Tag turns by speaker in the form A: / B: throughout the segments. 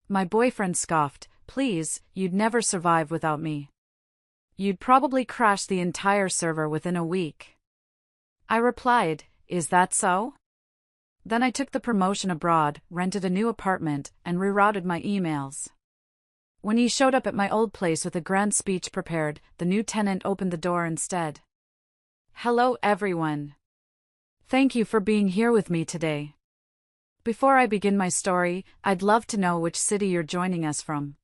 A: My boyfriend scoffed, "Please, you'd never survive without me. You'd probably crash the entire server within a week." I replied, "Is that so?" Then I took the promotion abroad, rented a new apartment, and rerouted my emails. When he showed up at my old place with a grand speech prepared, the new tenant opened the door instead. "Hello everyone. Thank you for being here with me today. Before I begin my story, I'd love to know which city you're joining us from.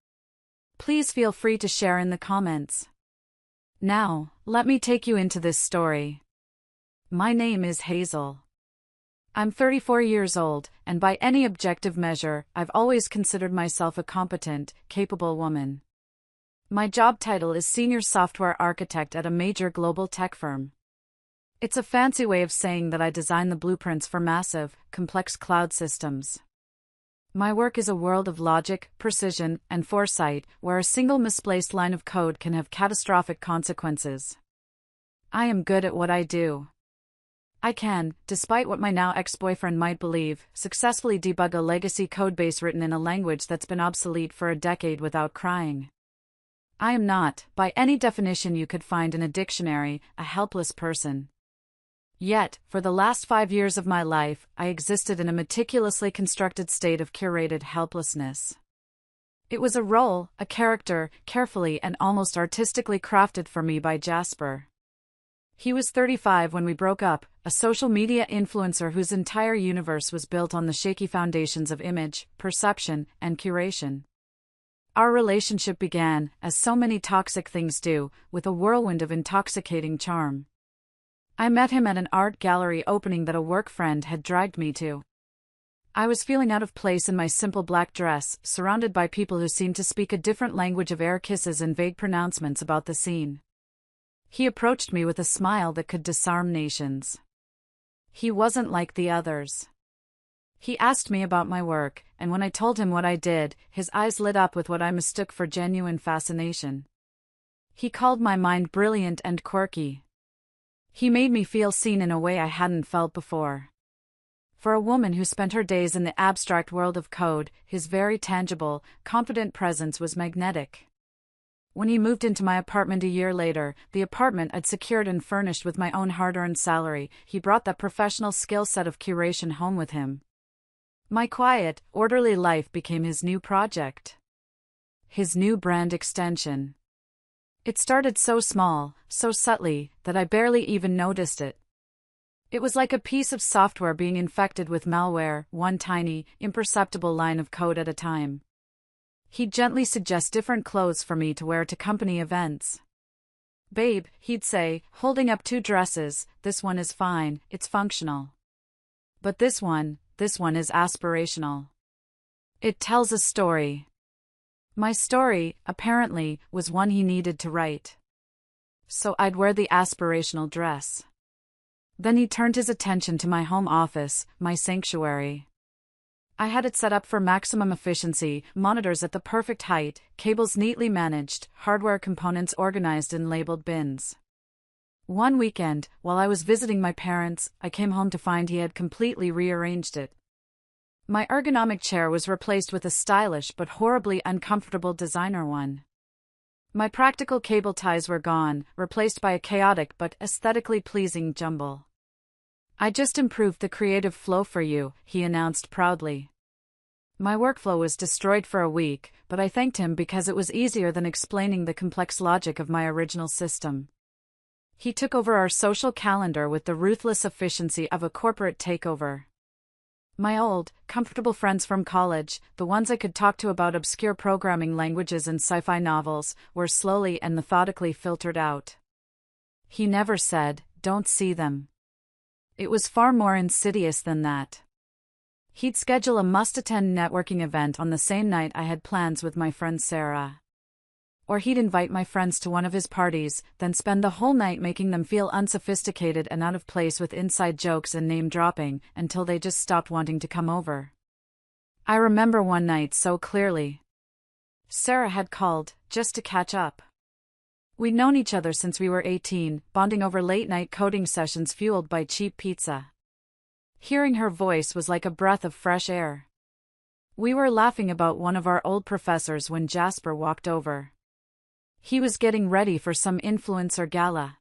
A: Please feel free to share in the comments. Now, let me take you into this story. My name is Hazel. I'm 34 years old, and by any objective measure, I've always considered myself a competent, capable woman. My job title is Senior Software Architect at a major global tech firm. It's a fancy way of saying that I design the blueprints for massive, complex cloud systems. My work is a world of logic, precision, and foresight, where a single misplaced line of code can have catastrophic consequences. I am good at what I do. I can, despite what my now ex-boyfriend might believe, successfully debug a legacy codebase written in a language that's been obsolete for a decade without crying. I am not, by any definition you could find in a dictionary, a helpless person. Yet, for the last 5 years of my life, I existed in a meticulously constructed state of curated helplessness. It was a role, a character, carefully and almost artistically crafted for me by Jasper. He was 35 when we broke up, a social media influencer whose entire universe was built on the shaky foundations of image, perception, and curation. Our relationship began, as so many toxic things do, with a whirlwind of intoxicating charm. I met him at an art gallery opening that a work friend had dragged me to. I was feeling out of place in my simple black dress, surrounded by people who seemed to speak a different language of air kisses and vague pronouncements about the scene. He approached me with a smile that could disarm nations. He wasn't like the others. He asked me about my work, and when I told him what I did, his eyes lit up with what I mistook for genuine fascination. He called my mind brilliant and quirky. He made me feel seen in a way I hadn't felt before. For a woman who spent her days in the abstract world of code, his very tangible, confident presence was magnetic. When he moved into my apartment a year later, the apartment I'd secured and furnished with my own hard-earned salary, he brought that professional skill set of curation home with him. My quiet, orderly life became his new project. His new brand extension. It started so small, so subtly, that I barely even noticed it. It was like a piece of software being infected with malware, one tiny, imperceptible line of code at a time. He'd gently suggest different clothes for me to wear to company events. "Babe," he'd say, holding up 2 dresses, "this one is fine, it's functional. But this one is aspirational. It tells a story." My story, apparently, was one he needed to write. So I'd wear the aspirational dress. Then he turned his attention to my home office, my sanctuary. I had it set up for maximum efficiency, monitors at the perfect height, cables neatly managed, hardware components organized in labeled bins. One weekend, while I was visiting my parents, I came home to find he had completely rearranged it. My ergonomic chair was replaced with a stylish but horribly uncomfortable designer one. My practical cable ties were gone, replaced by a chaotic but aesthetically pleasing jumble. "I just improved the creative flow for you," he announced proudly. My workflow was destroyed for a week, but I thanked him because it was easier than explaining the complex logic of my original system. He took over our social calendar with the ruthless efficiency of a corporate takeover. My old, comfortable friends from college, the ones I could talk to about obscure programming languages and sci-fi novels, were slowly and methodically filtered out. He never said, "Don't see them." It was far more insidious than that. He'd schedule a must-attend networking event on the same night I had plans with my friend Sarah. Or he'd invite my friends to one of his parties, then spend the whole night making them feel unsophisticated and out of place with inside jokes and name-dropping, until they just stopped wanting to come over. I remember one night so clearly. Sarah had called, just to catch up. We'd known each other since we were 18, bonding over late-night coding sessions fueled by cheap pizza. Hearing her voice was like a breath of fresh air. We were laughing about one of our old professors when Jasper walked over. He was getting ready for some influencer gala.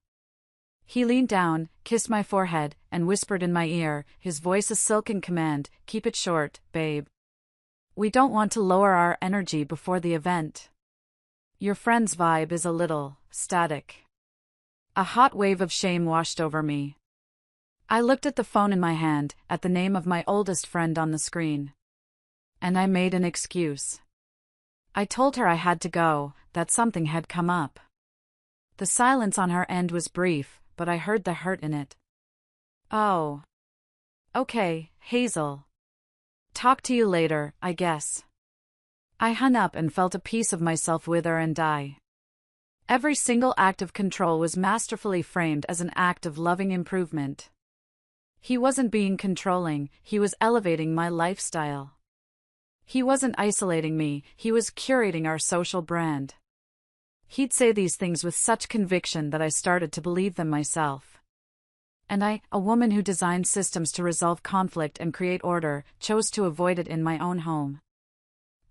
A: He leaned down, kissed my forehead, and whispered in my ear, his voice a silken command, "Keep it short, babe. We don't want to lower our energy before the event. Your friend's vibe is a little static." A hot wave of shame washed over me. I looked at the phone in my hand, at the name of my oldest friend on the screen. And I made an excuse. I told her I had to go, that something had come up. The silence on her end was brief, but I heard the hurt in it. "Oh. Okay, Hazel. Talk to you later, I guess." I hung up and felt a piece of myself wither and die. Every single act of control was masterfully framed as an act of loving improvement. He wasn't being controlling, he was elevating my lifestyle. He wasn't isolating me, he was curating our social brand. He'd say these things with such conviction that I started to believe them myself. And I, a woman who designed systems to resolve conflict and create order, chose to avoid it in my own home.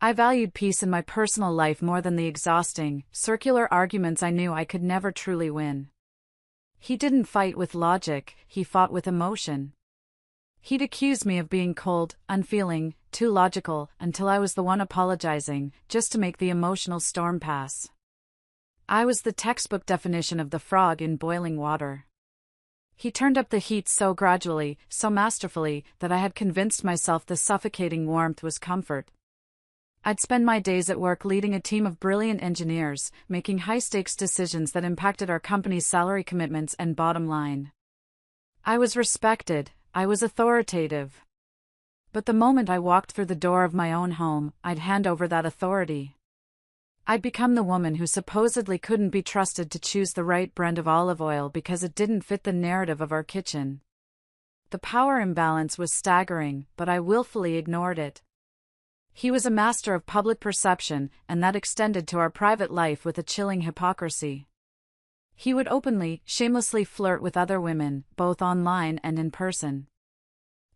A: I valued peace in my personal life more than the exhausting, circular arguments I knew I could never truly win. He didn't fight with logic, he fought with emotion. He'd accuse me of being cold, unfeeling, too logical, until I was the one apologizing, just to make the emotional storm pass. I was the textbook definition of the frog in boiling water. He turned up the heat so gradually, so masterfully, that I had convinced myself the suffocating warmth was comfort. I'd spend my days at work leading a team of brilliant engineers, making high-stakes decisions that impacted our company's salary commitments and bottom line. I was respected, I was authoritative. But the moment I walked through the door of my own home, I'd hand over that authority. I'd become the woman who supposedly couldn't be trusted to choose the right brand of olive oil because it didn't fit the narrative of our kitchen. The power imbalance was staggering, but I willfully ignored it. He was a master of public perception, and that extended to our private life with a chilling hypocrisy. He would openly, shamelessly flirt with other women, both online and in person.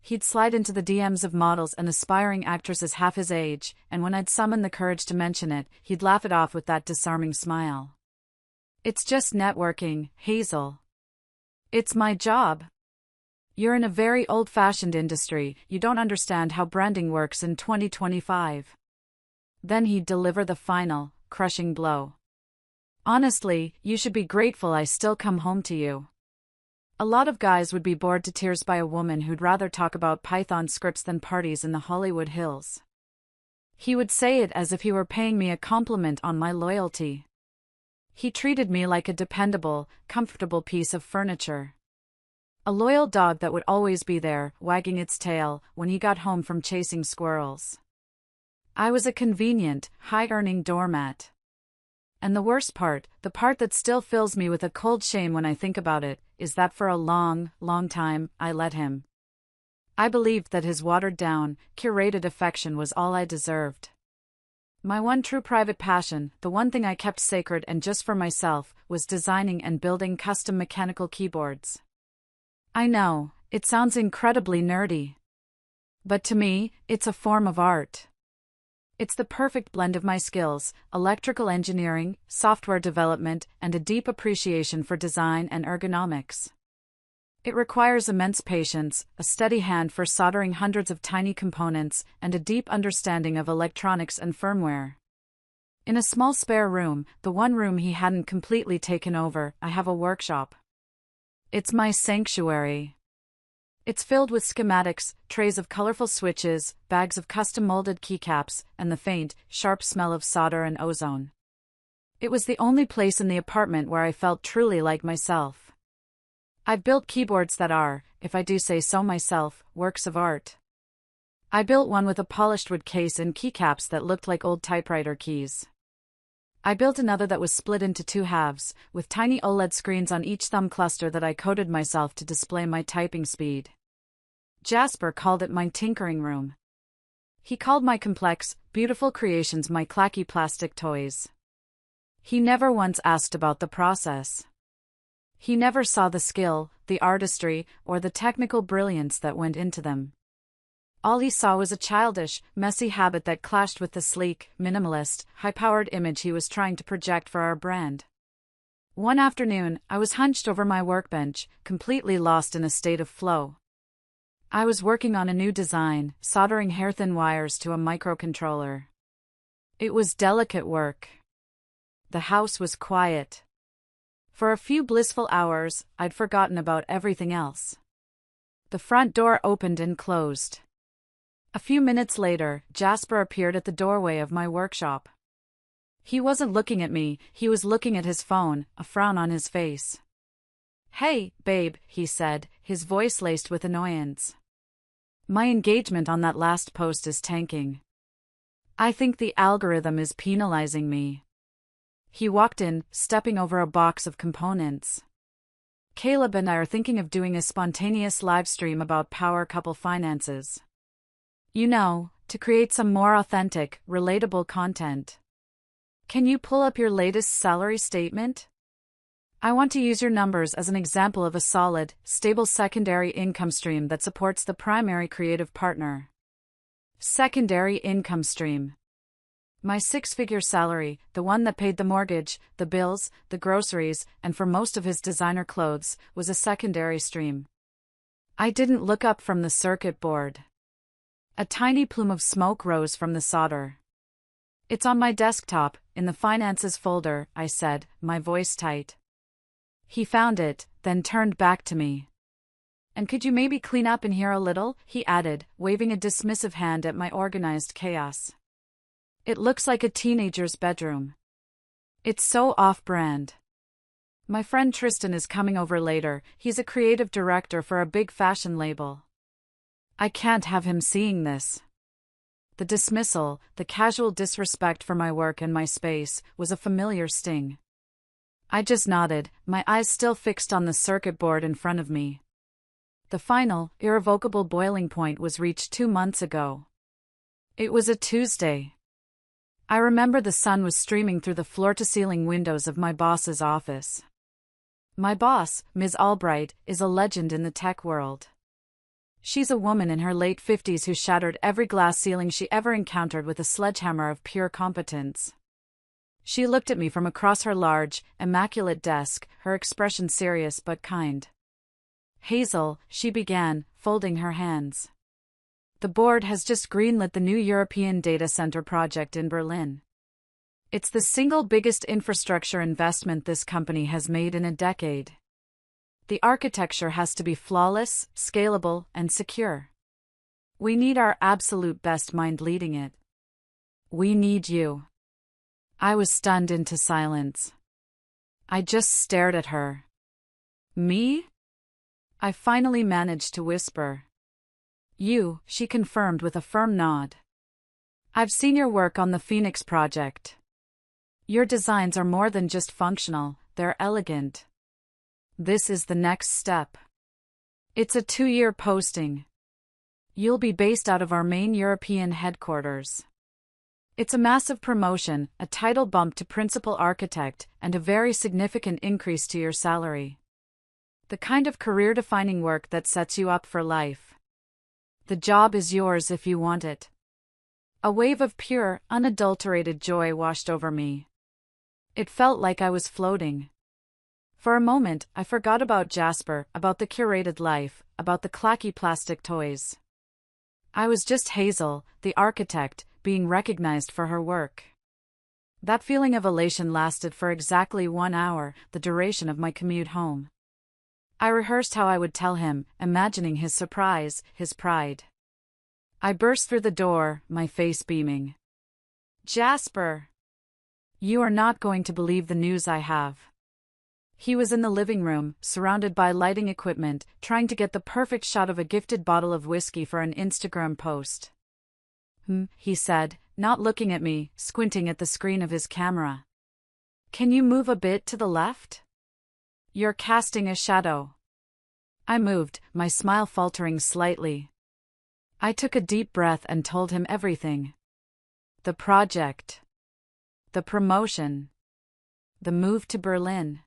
A: He'd slide into the DMs of models and aspiring actresses half his age, and when I'd summon the courage to mention it, he'd laugh it off with that disarming smile. "It's just networking, Hazel. It's my job. You're in a very old-fashioned industry, you don't understand how branding works in 2025. Then he'd deliver the final, crushing blow. "Honestly, you should be grateful I still come home to you. A lot of guys would be bored to tears by a woman who'd rather talk about Python scripts than parties in the Hollywood Hills." He would say it as if he were paying me a compliment on my loyalty. He treated me like a dependable, comfortable piece of furniture. A loyal dog that would always be there, wagging its tail, when he got home from chasing squirrels. I was a convenient, high-earning doormat. And the worst part, the part that still fills me with a cold shame when I think about it, is that for a long, long time, I let him. I believed that his watered-down, curated affection was all I deserved. My one true private passion, the one thing I kept sacred and just for myself, was designing and building custom mechanical keyboards. I know, it sounds incredibly nerdy. But to me, it's a form of art. It's the perfect blend of my skills, electrical engineering, software development, and a deep appreciation for design and ergonomics. It requires immense patience, a steady hand for soldering hundreds of tiny components, and a deep understanding of electronics and firmware. In a small spare room, the one room he hadn't completely taken over, I have a workshop. It's my sanctuary. It's filled with schematics, trays of colorful switches, bags of custom-molded keycaps, and the faint, sharp smell of solder and ozone. It was the only place in the apartment where I felt truly like myself. I've built keyboards that are, if I do say so myself, works of art. I built one with a polished wood case and keycaps that looked like old typewriter keys. I built another that was split into two halves, with tiny OLED screens on each thumb cluster that I coded myself to display my typing speed. Jasper called it my tinkering room. He called my complex, beautiful creations my clacky plastic toys. He never once asked about the process. He never saw the skill, the artistry, or the technical brilliance that went into them. All he saw was a childish, messy habit that clashed with the sleek, minimalist, high-powered image he was trying to project for our brand. One afternoon, I was hunched over my workbench, completely lost in a state of flow. I was working on a new design, soldering hair-thin wires to a microcontroller. It was delicate work. The house was quiet. For a few blissful hours, I'd forgotten about everything else. The front door opened and closed. A few minutes later, Jasper appeared at the doorway of my workshop. He wasn't looking at me, he was looking at his phone, a frown on his face. "Hey, babe," he said, his voice laced with annoyance. "My engagement on that last post is tanking. I think the algorithm is penalizing me." He walked in, stepping over a box of components. "Caleb and I are thinking of doing a spontaneous live stream about power couple finances. You know, to create some more authentic, relatable content. Can you pull up your latest salary statement? I want to use your numbers as an example of a solid, stable secondary income stream that supports the primary creative partner." Secondary income stream. My six-figure salary, the one that paid the mortgage, the bills, the groceries, and for most of his designer clothes, was a secondary stream. I didn't look up from the circuit board. A tiny plume of smoke rose from the solder. "It's on my desktop, in the finances folder," I said, my voice tight. He found it, then turned back to me. "And could you maybe clean up in here a little?" he added, waving a dismissive hand at my organized chaos. "It looks like a teenager's bedroom. It's so off-brand. My friend Tristan is coming over later, he's a creative director for a big fashion label. I can't have him seeing this." The dismissal, the casual disrespect for my work and my space, was a familiar sting. I just nodded, my eyes still fixed on the circuit board in front of me. The final, irrevocable boiling point was reached 2 months ago. It was a Tuesday. I remember the sun was streaming through the floor-to-ceiling windows of my boss's office. My boss, Ms. Albright, is a legend in the tech world. She's a woman in her late 50s who shattered every glass ceiling she ever encountered with a sledgehammer of pure competence. She looked at me from across her large, immaculate desk, her expression serious but kind. "Hazel," she began, folding her hands. "The board has just greenlit the new European data center project in Berlin. It's the single biggest infrastructure investment this company has made in a decade. The architecture has to be flawless, scalable, and secure. We need our absolute best mind leading it. We need you." I was stunned into silence. I just stared at her. "Me?" I finally managed to whisper. "You," she confirmed with a firm nod. "I've seen your work on the Phoenix project. Your designs are more than just functional, they're elegant. This is the next step. It's a 2-year posting. You'll be based out of our main European headquarters. It's a massive promotion, a title bump to principal architect, and a very significant increase to your salary. The kind of career-defining work that sets you up for life. The job is yours if you want it." A wave of pure, unadulterated joy washed over me. It felt like I was floating. For a moment, I forgot about Jasper, about the curated life, about the clacky plastic toys. I was just Hazel, the architect, being recognized for her work. That feeling of elation lasted for exactly 1 hour, the duration of my commute home. I rehearsed how I would tell him, imagining his surprise, his pride. I burst through the door, my face beaming. "Jasper! You are not going to believe the news I have." He was in the living room, surrounded by lighting equipment, trying to get the perfect shot of a gifted bottle of whiskey for an Instagram post. He said, not looking at me, squinting at the screen of his camera. "Can you move a bit to the left? You're casting a shadow." I moved, my smile faltering slightly. I took a deep breath and told him everything. The project. The promotion. The move to Berlin.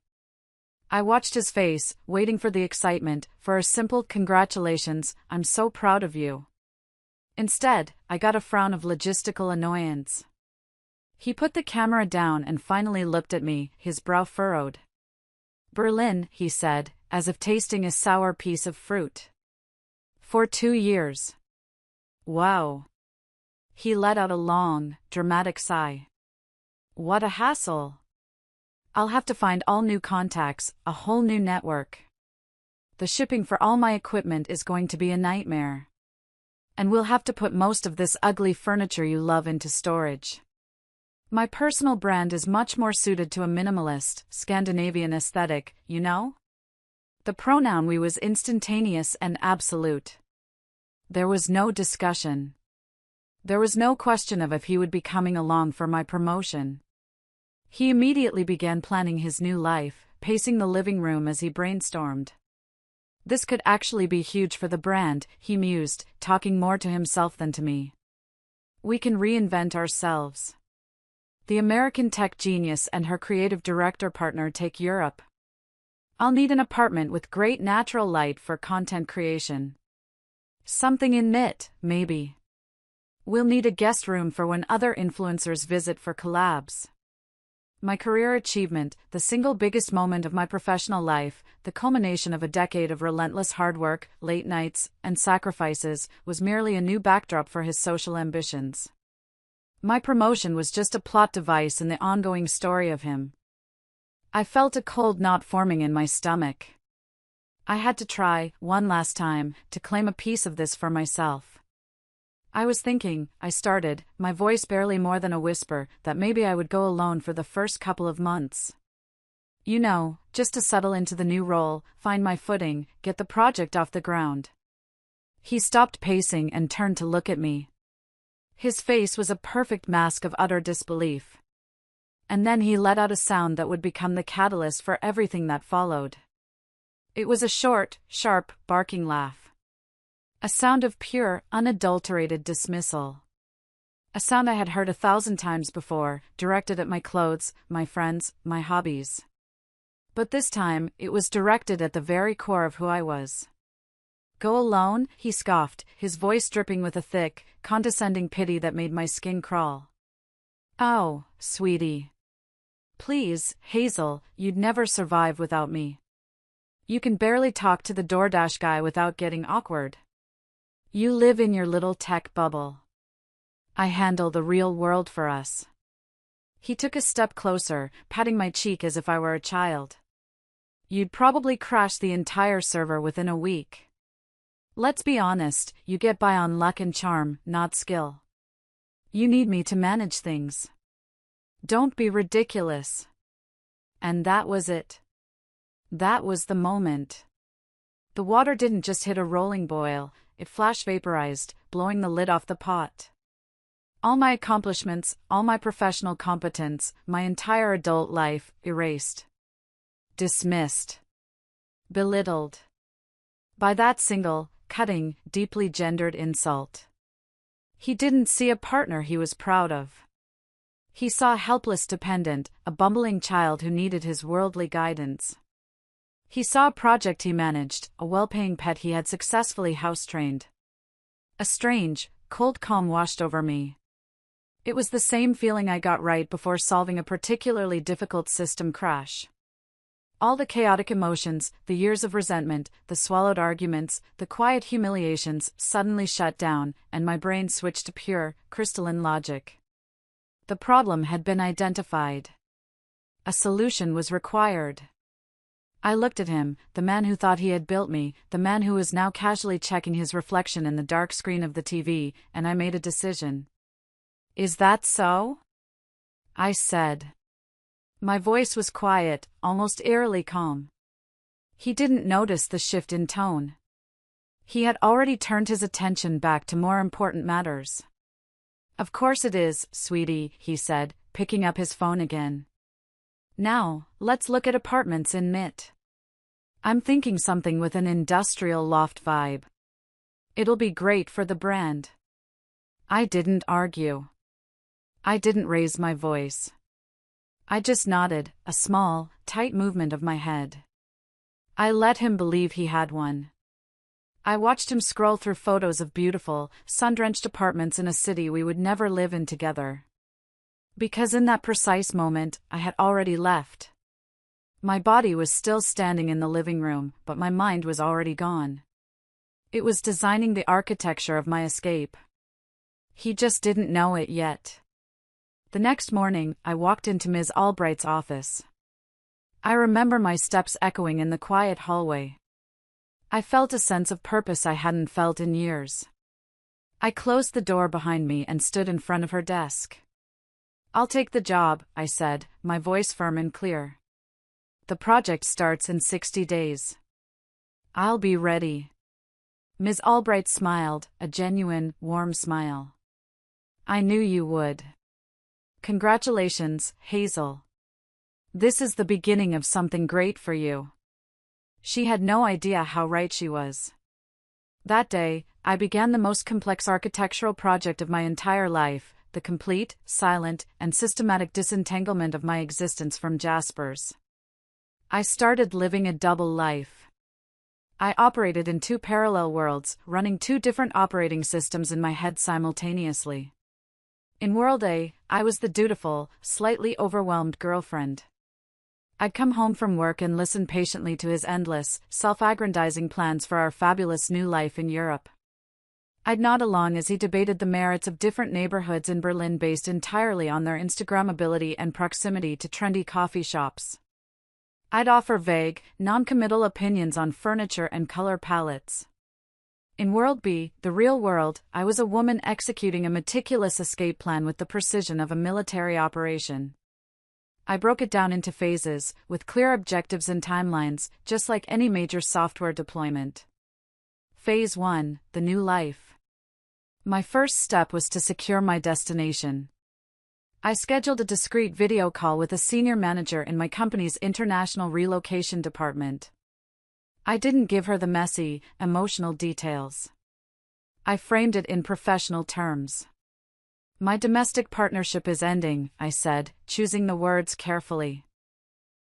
A: I watched his face, waiting for the excitement, for a simple "congratulations, I'm so proud of you." Instead, I got a frown of logistical annoyance. He put the camera down and finally looked at me, his brow furrowed. Berlin, he said, as if tasting a sour piece of fruit. For 2 years. Wow. He let out a long, dramatic sigh. What a hassle. I'll have to find all new contacts, a whole new network. The shipping for all my equipment is going to be a nightmare. And we'll have to put most of this ugly furniture you love into storage. My personal brand is much more suited to a minimalist, Scandinavian aesthetic, you know? The pronoun we was instantaneous and absolute. There was no discussion. There was no question of if he would be coming along for my promotion. He immediately began planning his new life, pacing the living room as he brainstormed. This could actually be huge for the brand, he mused, talking more to himself than to me. We can reinvent ourselves. The American tech genius and her creative director partner take Europe. I'll need an apartment with great natural light for content creation. Something in knit, maybe. We'll need a guest room for when other influencers visit for collabs. My career achievement, the single biggest moment of my professional life, the culmination of a decade of relentless hard work, late nights, and sacrifices, was merely a new backdrop for his social ambitions. My promotion was just a plot device in the ongoing story of him. I felt a cold knot forming in my stomach. I had to try, one last time, to claim a piece of this for myself. I was thinking, I started, my voice barely more than a whisper, that maybe I would go alone for the first couple of months. You know, just to settle into the new role, find my footing, get the project off the ground. He stopped pacing and turned to look at me. His face was a perfect mask of utter disbelief. And then he let out a sound that would become the catalyst for everything that followed. It was a short, sharp, barking laugh. A sound of pure, unadulterated dismissal. A sound I had heard 1,000 times before, directed at my clothes, my friends, my hobbies. But this time, it was directed at the very core of who I was. Go alone? He scoffed, his voice dripping with a thick, condescending pity that made my skin crawl. Oh, sweetie. Please, Hazel, you'd never survive without me. You can barely talk to the DoorDash guy without getting awkward. You live in your little tech bubble. I handle the real world for us. He took a step closer, patting my cheek as if I were a child. You'd probably crash the entire server within a week. Let's be honest, you get by on luck and charm, not skill. You need me to manage things. Don't be ridiculous. And that was it. That was the moment. The water didn't just hit a rolling boil, it flash vaporized, blowing the lid off the pot. All my accomplishments, all my professional competence, my entire adult life, erased. Dismissed. Belittled. By that single, cutting, deeply gendered insult. He didn't see a partner he was proud of. He saw a helpless dependent, a bumbling child who needed his worldly guidance. He saw a project he managed, a well-paying pet he had successfully house-trained. A strange, cold calm washed over me. It was the same feeling I got right before solving a particularly difficult system crash. All the chaotic emotions, the years of resentment, the swallowed arguments, the quiet humiliations suddenly shut down, and my brain switched to pure, crystalline logic. The problem had been identified. A solution was required. I looked at him, the man who thought he had built me, the man who was now casually checking his reflection in the dark screen of the TV, and I made a decision. Is that so? I said. My voice was quiet, almost eerily calm. He didn't notice the shift in tone. He had already turned his attention back to more important matters. Of course it is, sweetie, he said, picking up his phone again. Now, let's look at apartments in Mitt. I'm thinking something with an industrial loft vibe. It'll be great for the brand. I didn't argue. I didn't raise my voice. I just nodded, a small, tight movement of my head. I let him believe he had one. I watched him scroll through photos of beautiful, sun-drenched apartments in a city we would never live in together. Because in that precise moment, I had already left. My body was still standing in the living room, but my mind was already gone. It was designing the architecture of my escape. He just didn't know it yet. The next morning, I walked into Ms. Albright's office. I remember my steps echoing in the quiet hallway. I felt a sense of purpose I hadn't felt in years. I closed the door behind me and stood in front of her desk. "I'll take the job," I said, my voice firm and clear. "The project starts in 60 days. I'll be ready." Ms. Albright smiled, a genuine, warm smile. "I knew you would. Congratulations, Hazel. This is the beginning of something great for you." She had no idea how right she was. That day, I began the most complex architectural project of my entire life, the complete, silent, and systematic disentanglement of my existence from Jasper's. I started living a double life. I operated in two parallel worlds, running two different operating systems in my head simultaneously. In World A, I was the dutiful, slightly overwhelmed girlfriend. I'd come home from work and listen patiently to his endless, self-aggrandizing plans for our fabulous new life in Europe. I'd nod along as he debated the merits of different neighborhoods in Berlin based entirely on their Instagrammability and proximity to trendy coffee shops. I'd offer vague, non-committal opinions on furniture and color palettes. In World B, the real world, I was a woman executing a meticulous escape plan with the precision of a military operation. I broke it down into phases, with clear objectives and timelines, just like any major software deployment. Phase 1, the new life. My first step was to secure my destination. I scheduled a discreet video call with a senior manager in my company's international relocation department. I didn't give her the messy, emotional details. I framed it in professional terms. "My domestic partnership is ending," I said, choosing the words carefully.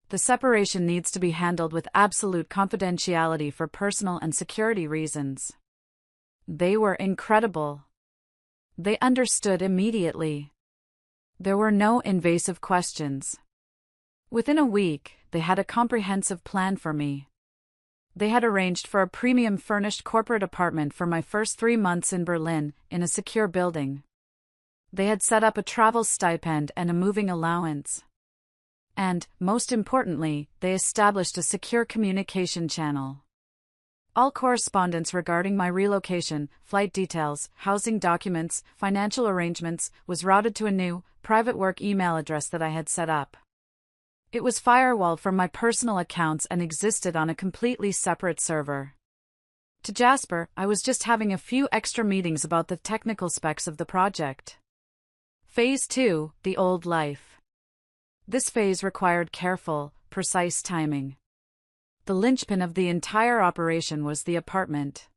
A: "The separation needs to be handled with absolute confidentiality for personal and security reasons." They were incredible. They understood immediately. There were no invasive questions. Within a week, they had a comprehensive plan for me. They had arranged for a premium furnished corporate apartment for my first 3 months in Berlin, in a secure building. They had set up a travel stipend and a moving allowance. And, most importantly, they established a secure communication channel. All correspondence regarding my relocation, flight details, housing documents, financial arrangements, was routed to a new, private work email address that I had set up. It was firewalled from my personal accounts and existed on a completely separate server. To Jasper, I was just having a few extra meetings about the technical specs of the project. Phase 2, the old life. This phase required careful, precise timing. The linchpin of the entire operation was the apartment.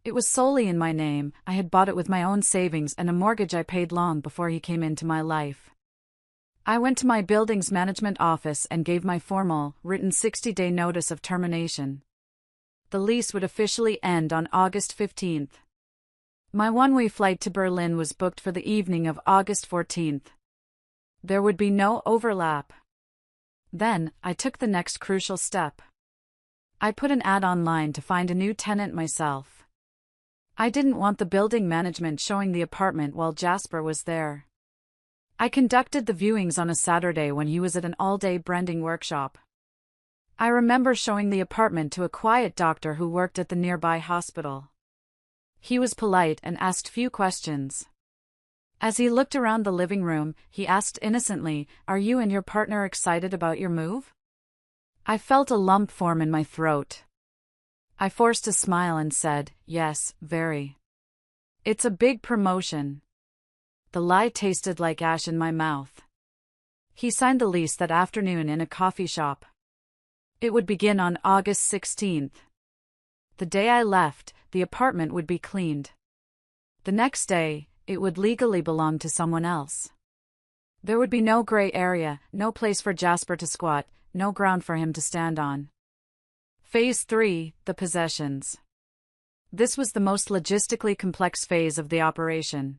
A: It was solely in my name. I had bought it with my own savings and a mortgage I paid long before he came into my life. I went to my building's management office and gave my formal, written 60-day notice of termination. The lease would officially end on August 15th. My one-way flight to Berlin was booked for the evening of August 14th. There would be no overlap. Then, I took the next crucial step. I put an ad online to find a new tenant myself. I didn't want the building management showing the apartment while Jasper was there. I conducted the viewings on a Saturday when he was at an all-day branding workshop. I remember showing the apartment to a quiet doctor who worked at the nearby hospital. He was polite and asked few questions. As he looked around the living room, he asked innocently, "Are you and your partner excited about your move?" I felt a lump form in my throat. I forced a smile and said, "Yes, very. It's a big promotion." The lie tasted like ash in my mouth. He signed the lease that afternoon in a coffee shop. It would begin on August 16th. The day I left, the apartment would be cleaned. The next day, it would legally belong to someone else. There would be no gray area, no place for Jasper to squat, no ground for him to stand on. Phase 3, the possessions. This was the most logistically complex phase of the operation.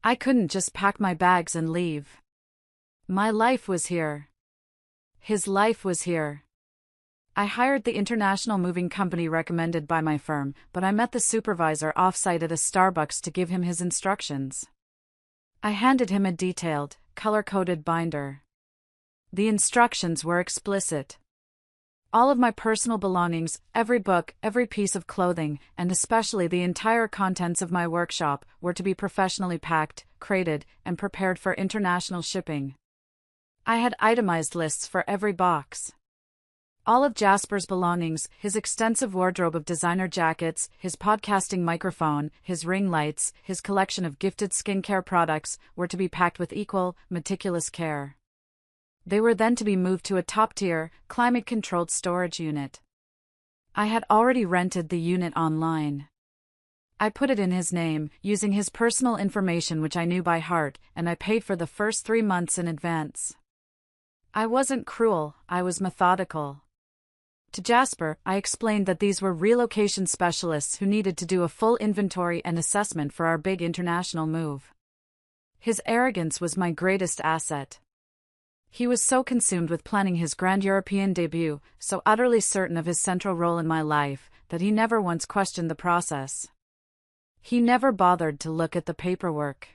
A: I couldn't just pack my bags and leave. My life was here. His life was here. I hired the international moving company recommended by my firm, but I met the supervisor off-site at a Starbucks to give him his instructions. I handed him a detailed, color-coded binder. The instructions were explicit. All of my personal belongings, every book, every piece of clothing, and especially the entire contents of my workshop, were to be professionally packed, crated, and prepared for international shipping. I had itemized lists for every box. All of Jasper's belongings, his extensive wardrobe of designer jackets, his podcasting microphone, his ring lights, his collection of gifted skincare products, were to be packed with equal, meticulous care. They were then to be moved to a top-tier, climate-controlled storage unit. I had already rented the unit online. I put it in his name, using his personal information which I knew by heart, and I paid for the first 3 months in advance. I wasn't cruel, I was methodical. To Jasper, I explained that these were relocation specialists who needed to do a full inventory and assessment for our big international move. His arrogance was my greatest asset. He was so consumed with planning his grand European debut, so utterly certain of his central role in my life, that he never once questioned the process. He never bothered to look at the paperwork.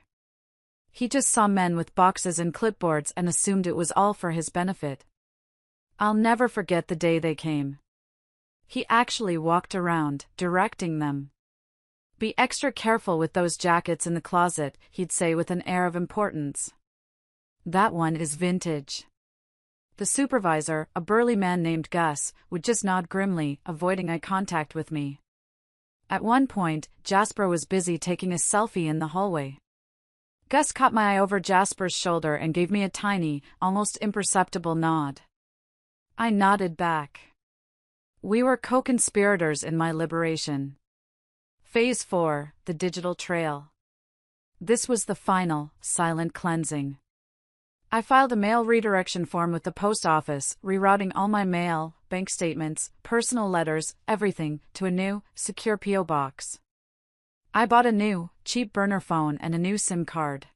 A: He just saw men with boxes and clipboards and assumed it was all for his benefit. I'll never forget the day they came. He actually walked around, directing them. "Be extra careful with those jackets in the closet," he'd say with an air of importance. "That one is vintage." The supervisor, a burly man named Gus, would just nod grimly, avoiding eye contact with me. At one point, Jasper was busy taking a selfie in the hallway. Gus caught my eye over Jasper's shoulder and gave me a tiny, almost imperceptible nod. I nodded back. We were co-conspirators in my liberation. Phase 4, the digital trail. This was the final, silent cleansing. I filed a mail redirection form with the post office, rerouting all my mail, bank statements, personal letters, everything, to a new, secure P.O. box. I bought a new, cheap burner phone and a new SIM card.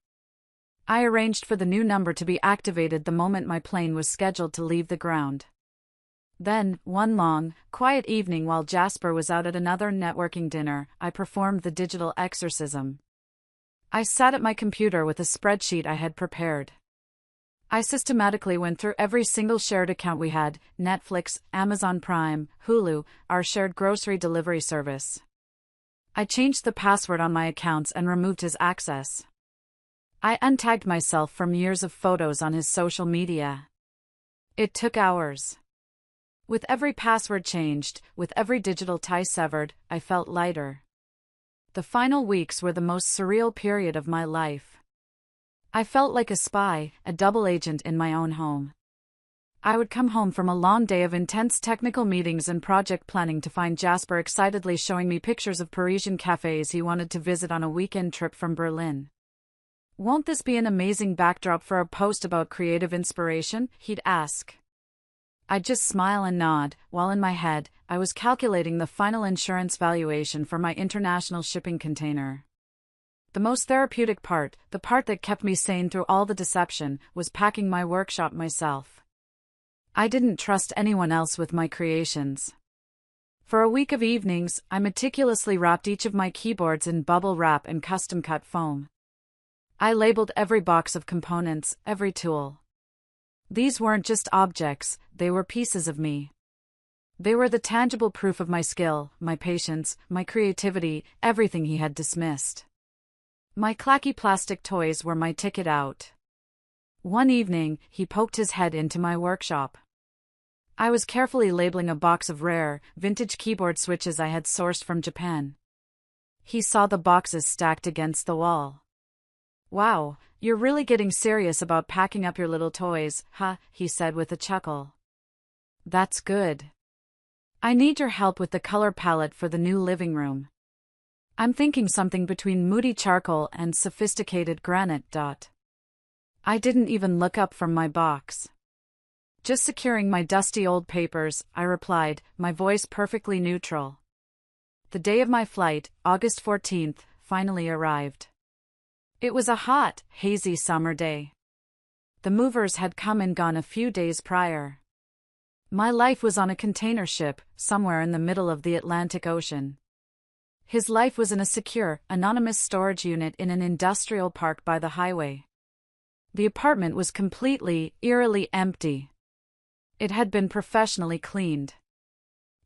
A: I arranged for the new number to be activated the moment my plane was scheduled to leave the ground. Then, one long, quiet evening while Jasper was out at another networking dinner, I performed the digital exorcism. I sat at my computer with a spreadsheet I had prepared. I systematically went through every single shared account we had: Netflix, Amazon Prime, Hulu, our shared grocery delivery service. I changed the password on my accounts and removed his access. I untagged myself from years of photos on his social media. It took hours. With every password changed, with every digital tie severed, I felt lighter. The final weeks were the most surreal period of my life. I felt like a spy, a double agent in my own home. I would come home from a long day of intense technical meetings and project planning to find Jasper excitedly showing me pictures of Parisian cafes he wanted to visit on a weekend trip from Berlin. "Won't this be an amazing backdrop for a post about creative inspiration?" he'd ask. I'd just smile and nod, while in my head, I was calculating the final insurance valuation for my international shipping container. The most therapeutic part, the part that kept me sane through all the deception, was packing my workshop myself. I didn't trust anyone else with my creations. For a week of evenings, I meticulously wrapped each of my keyboards in bubble wrap and custom-cut foam. I labeled every box of components, every tool. These weren't just objects, they were pieces of me. They were the tangible proof of my skill, my patience, my creativity, everything he had dismissed. My clacky plastic toys were my ticket out. One evening, he poked his head into my workshop. I was carefully labeling a box of rare, vintage keyboard switches I had sourced from Japan. He saw the boxes stacked against the wall. "Wow, you're really getting serious about packing up your little toys, huh?" he said with a chuckle. "That's good. I need your help with the color palette for the new living room. I'm thinking something between moody charcoal and sophisticated granite. I didn't even look up from my box. "Just securing my dusty old papers," I replied, my voice perfectly neutral. The day of my flight, August 14th, finally arrived. It was a hot, hazy summer day. The movers had come and gone a few days prior. My life was on a container ship, somewhere in the middle of the Atlantic Ocean. His life was in a secure, anonymous storage unit in an industrial park by the highway. The apartment was completely, eerily empty. It had been professionally cleaned.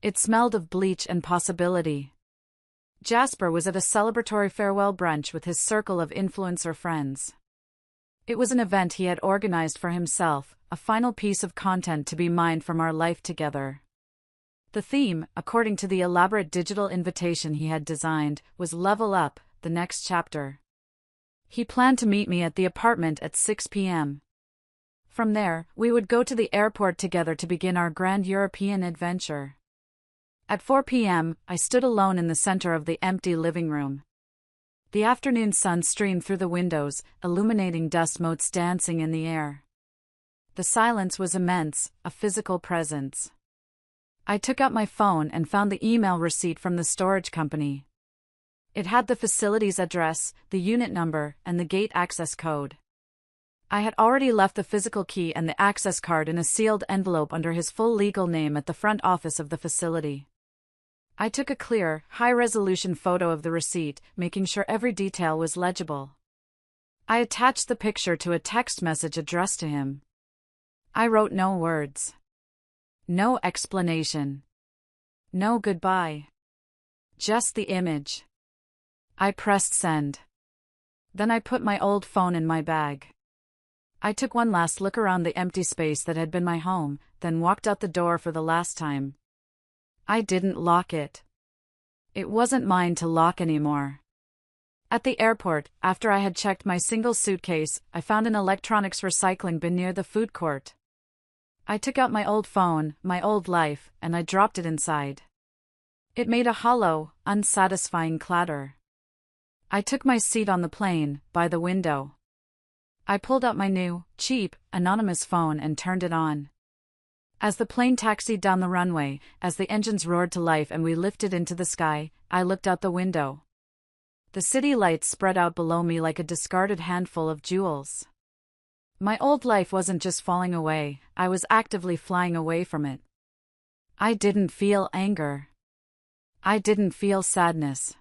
A: It smelled of bleach and possibility. Jasper was at a celebratory farewell brunch with his circle of influencer friends. It was an event he had organized for himself, a final piece of content to be mined from our life together. The theme, according to the elaborate digital invitation he had designed, was Level Up, the next chapter. He planned to meet me at the apartment at 6 p.m. From there, we would go to the airport together to begin our grand European adventure. At 4 p.m., I stood alone in the center of the empty living room. The afternoon sun streamed through the windows, illuminating dust motes dancing in the air. The silence was immense, a physical presence. I took out my phone and found the email receipt from the storage company. It had the facility's address, the unit number, and the gate access code. I had already left the physical key and the access card in a sealed envelope under his full legal name at the front office of the facility. I took a clear, high-resolution photo of the receipt, making sure every detail was legible. I attached the picture to a text message addressed to him. I wrote no words. No explanation. No goodbye. Just the image. I pressed send. Then I put my old phone in my bag. I took one last look around the empty space that had been my home, then walked out the door for the last time. I didn't lock it. It wasn't mine to lock anymore. At the airport, after I had checked my single suitcase, I found an electronics recycling bin near the food court. I took out my old phone, my old life, and I dropped it inside. It made a hollow, unsatisfying clatter. I took my seat on the plane, by the window. I pulled out my new, cheap, anonymous phone and turned it on. As the plane taxied down the runway, as the engines roared to life and we lifted into the sky, I looked out the window. The city lights spread out below me like a discarded handful of jewels. My old life wasn't just falling away, I was actively flying away from it. I didn't feel anger. I didn't feel sadness.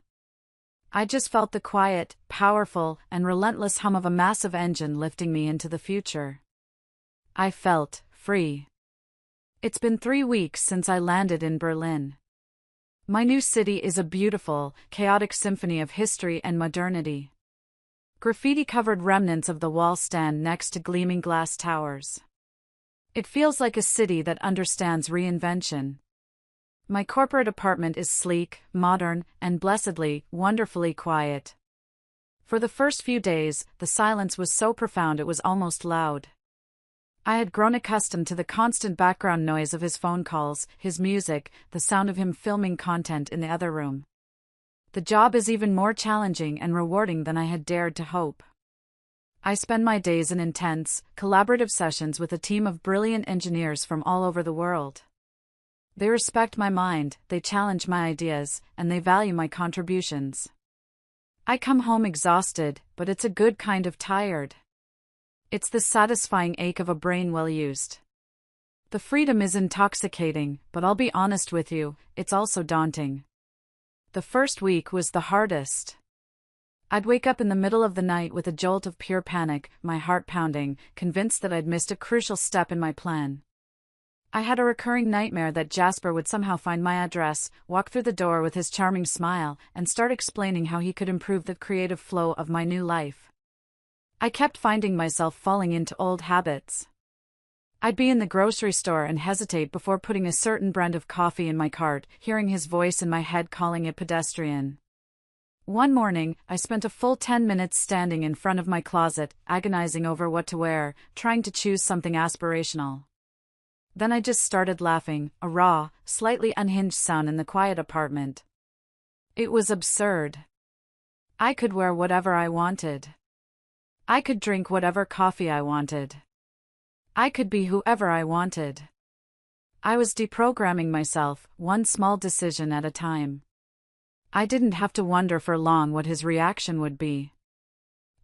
A: I just felt the quiet, powerful, and relentless hum of a massive engine lifting me into the future. I felt free. It's been 3 weeks since I landed in Berlin. My new city is a beautiful, chaotic symphony of history and modernity. Graffiti-covered remnants of the wall stand next to gleaming glass towers. It feels like a city that understands reinvention. My corporate apartment is sleek, modern, and blessedly, wonderfully quiet. For the first few days, the silence was so profound it was almost loud. I had grown accustomed to the constant background noise of his phone calls, his music, the sound of him filming content in the other room. The job is even more challenging and rewarding than I had dared to hope. I spend my days in intense, collaborative sessions with a team of brilliant engineers from all over the world. They respect my mind, they challenge my ideas, and they value my contributions. I come home exhausted, but it's a good kind of tired. It's the satisfying ache of a brain well used. The freedom is intoxicating, but I'll be honest with you, it's also daunting. The first week was the hardest. I'd wake up in the middle of the night with a jolt of pure panic, my heart pounding, convinced that I'd missed a crucial step in my plan. I had a recurring nightmare that Jasper would somehow find my address, walk through the door with his charming smile, and start explaining how he could improve the creative flow of my new life. I kept finding myself falling into old habits. I'd be in the grocery store and hesitate before putting a certain brand of coffee in my cart, hearing his voice in my head calling it pedestrian. One morning, I spent a full 10 minutes standing in front of my closet, agonizing over what to wear, trying to choose something aspirational. Then I just started laughing, a raw, slightly unhinged sound in the quiet apartment. It was absurd. I could wear whatever I wanted. I could drink whatever coffee I wanted. I could be whoever I wanted. I was deprogramming myself, one small decision at a time. I didn't have to wonder for long what his reaction would be.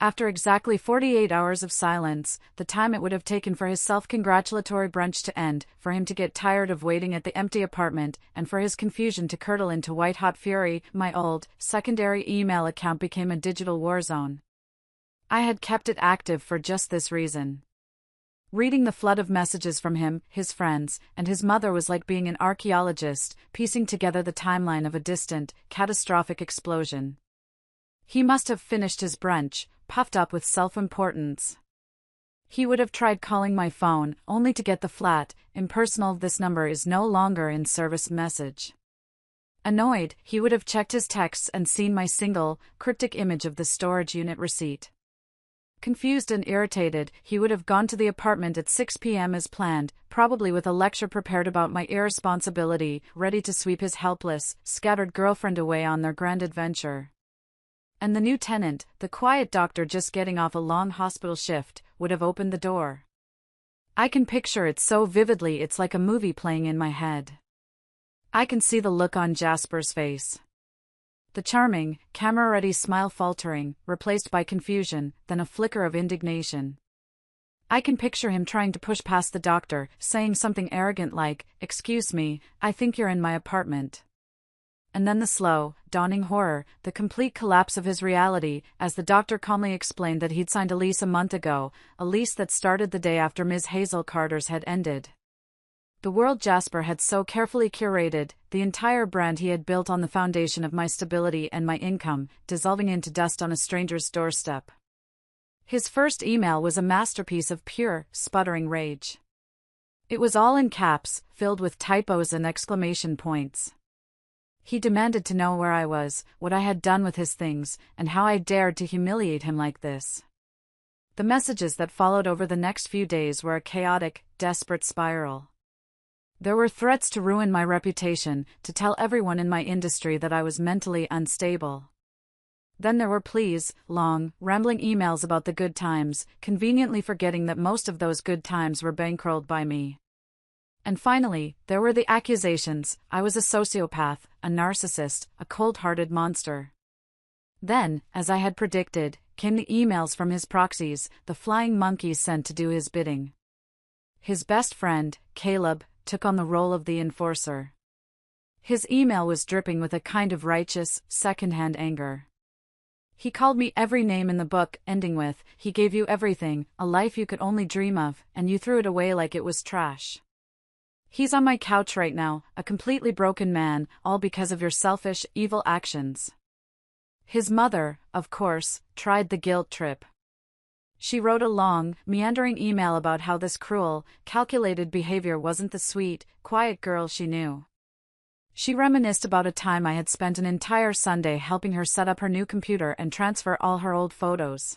A: After exactly 48 hours of silence, the time it would have taken for his self-congratulatory brunch to end, for him to get tired of waiting at the empty apartment, and for his confusion to curdle into white-hot fury, my old, secondary email account became a digital war zone. I had kept it active for just this reason. Reading the flood of messages from him, his friends, and his mother was like being an archaeologist, piecing together the timeline of a distant, catastrophic explosion. He must have finished his brunch, puffed up with self-importance. He would have tried calling my phone, only to get the flat, impersonal "this number is no longer in service" message. Annoyed, he would have checked his texts and seen my single, cryptic image of the storage unit receipt. Confused and irritated, he would have gone to the apartment at 6 p.m. as planned, probably with a lecture prepared about my irresponsibility, ready to sweep his helpless, scattered girlfriend away on their grand adventure. And the new tenant, the quiet doctor just getting off a long hospital shift, would have opened the door. I can picture it so vividly it's like a movie playing in my head. I can see the look on Jasper's face. The charming, camera-ready smile faltering, replaced by confusion, then a flicker of indignation. I can picture him trying to push past the doctor, saying something arrogant like, "Excuse me, I think you're in my apartment." And then the slow, dawning horror, the complete collapse of his reality, as the doctor calmly explained that he'd signed a lease a month ago, a lease that started the day after Ms. Hazel Carter's had ended. The world Jasper had so carefully curated, the entire brand he had built on the foundation of my stability and my income, dissolving into dust on a stranger's doorstep. His first email was a masterpiece of pure, sputtering rage. It was all in caps, filled with typos and exclamation points. He demanded to know where I was, what I had done with his things, and how I dared to humiliate him like this. The messages that followed over the next few days were a chaotic, desperate spiral. There were threats to ruin my reputation, to tell everyone in my industry that I was mentally unstable. Then there were pleas, long, rambling emails about the good times, conveniently forgetting that most of those good times were bankrolled by me. And finally, there were the accusations. I was a sociopath, a narcissist, a cold-hearted monster. Then, as I had predicted, came the emails from his proxies, the flying monkeys sent to do his bidding. His best friend, Caleb, took on the role of the enforcer. His email was dripping with a kind of righteous, second-hand anger. He called me every name in the book, ending with, "He gave you everything, a life you could only dream of, and you threw it away like it was trash. He's on my couch right now, a completely broken man, all because of your selfish, evil actions." His mother, of course, tried the guilt trip. She wrote a long, meandering email about how this cruel, calculated behavior wasn't the sweet, quiet girl she knew. She reminisced about a time I had spent an entire Sunday helping her set up her new computer and transfer all her old photos.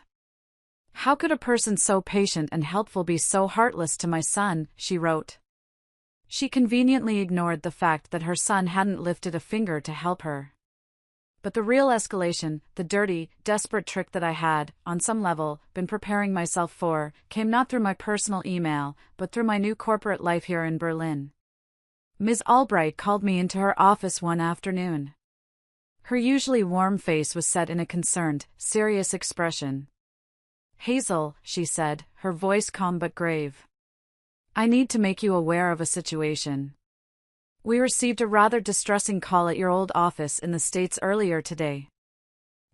A: "How could a person so patient and helpful be so heartless to my son?" she wrote. She conveniently ignored the fact that her son hadn't lifted a finger to help her. But the real escalation, the dirty, desperate trick that I had, on some level, been preparing myself for, came not through my personal email, but through my new corporate life here in Berlin. Ms. Albright called me into her office one afternoon. Her usually warm face was set in a concerned, serious expression. "Hazel," she said, her voice calm but grave. "I need to make you aware of a situation. We received a rather distressing call at your old office in the States earlier today.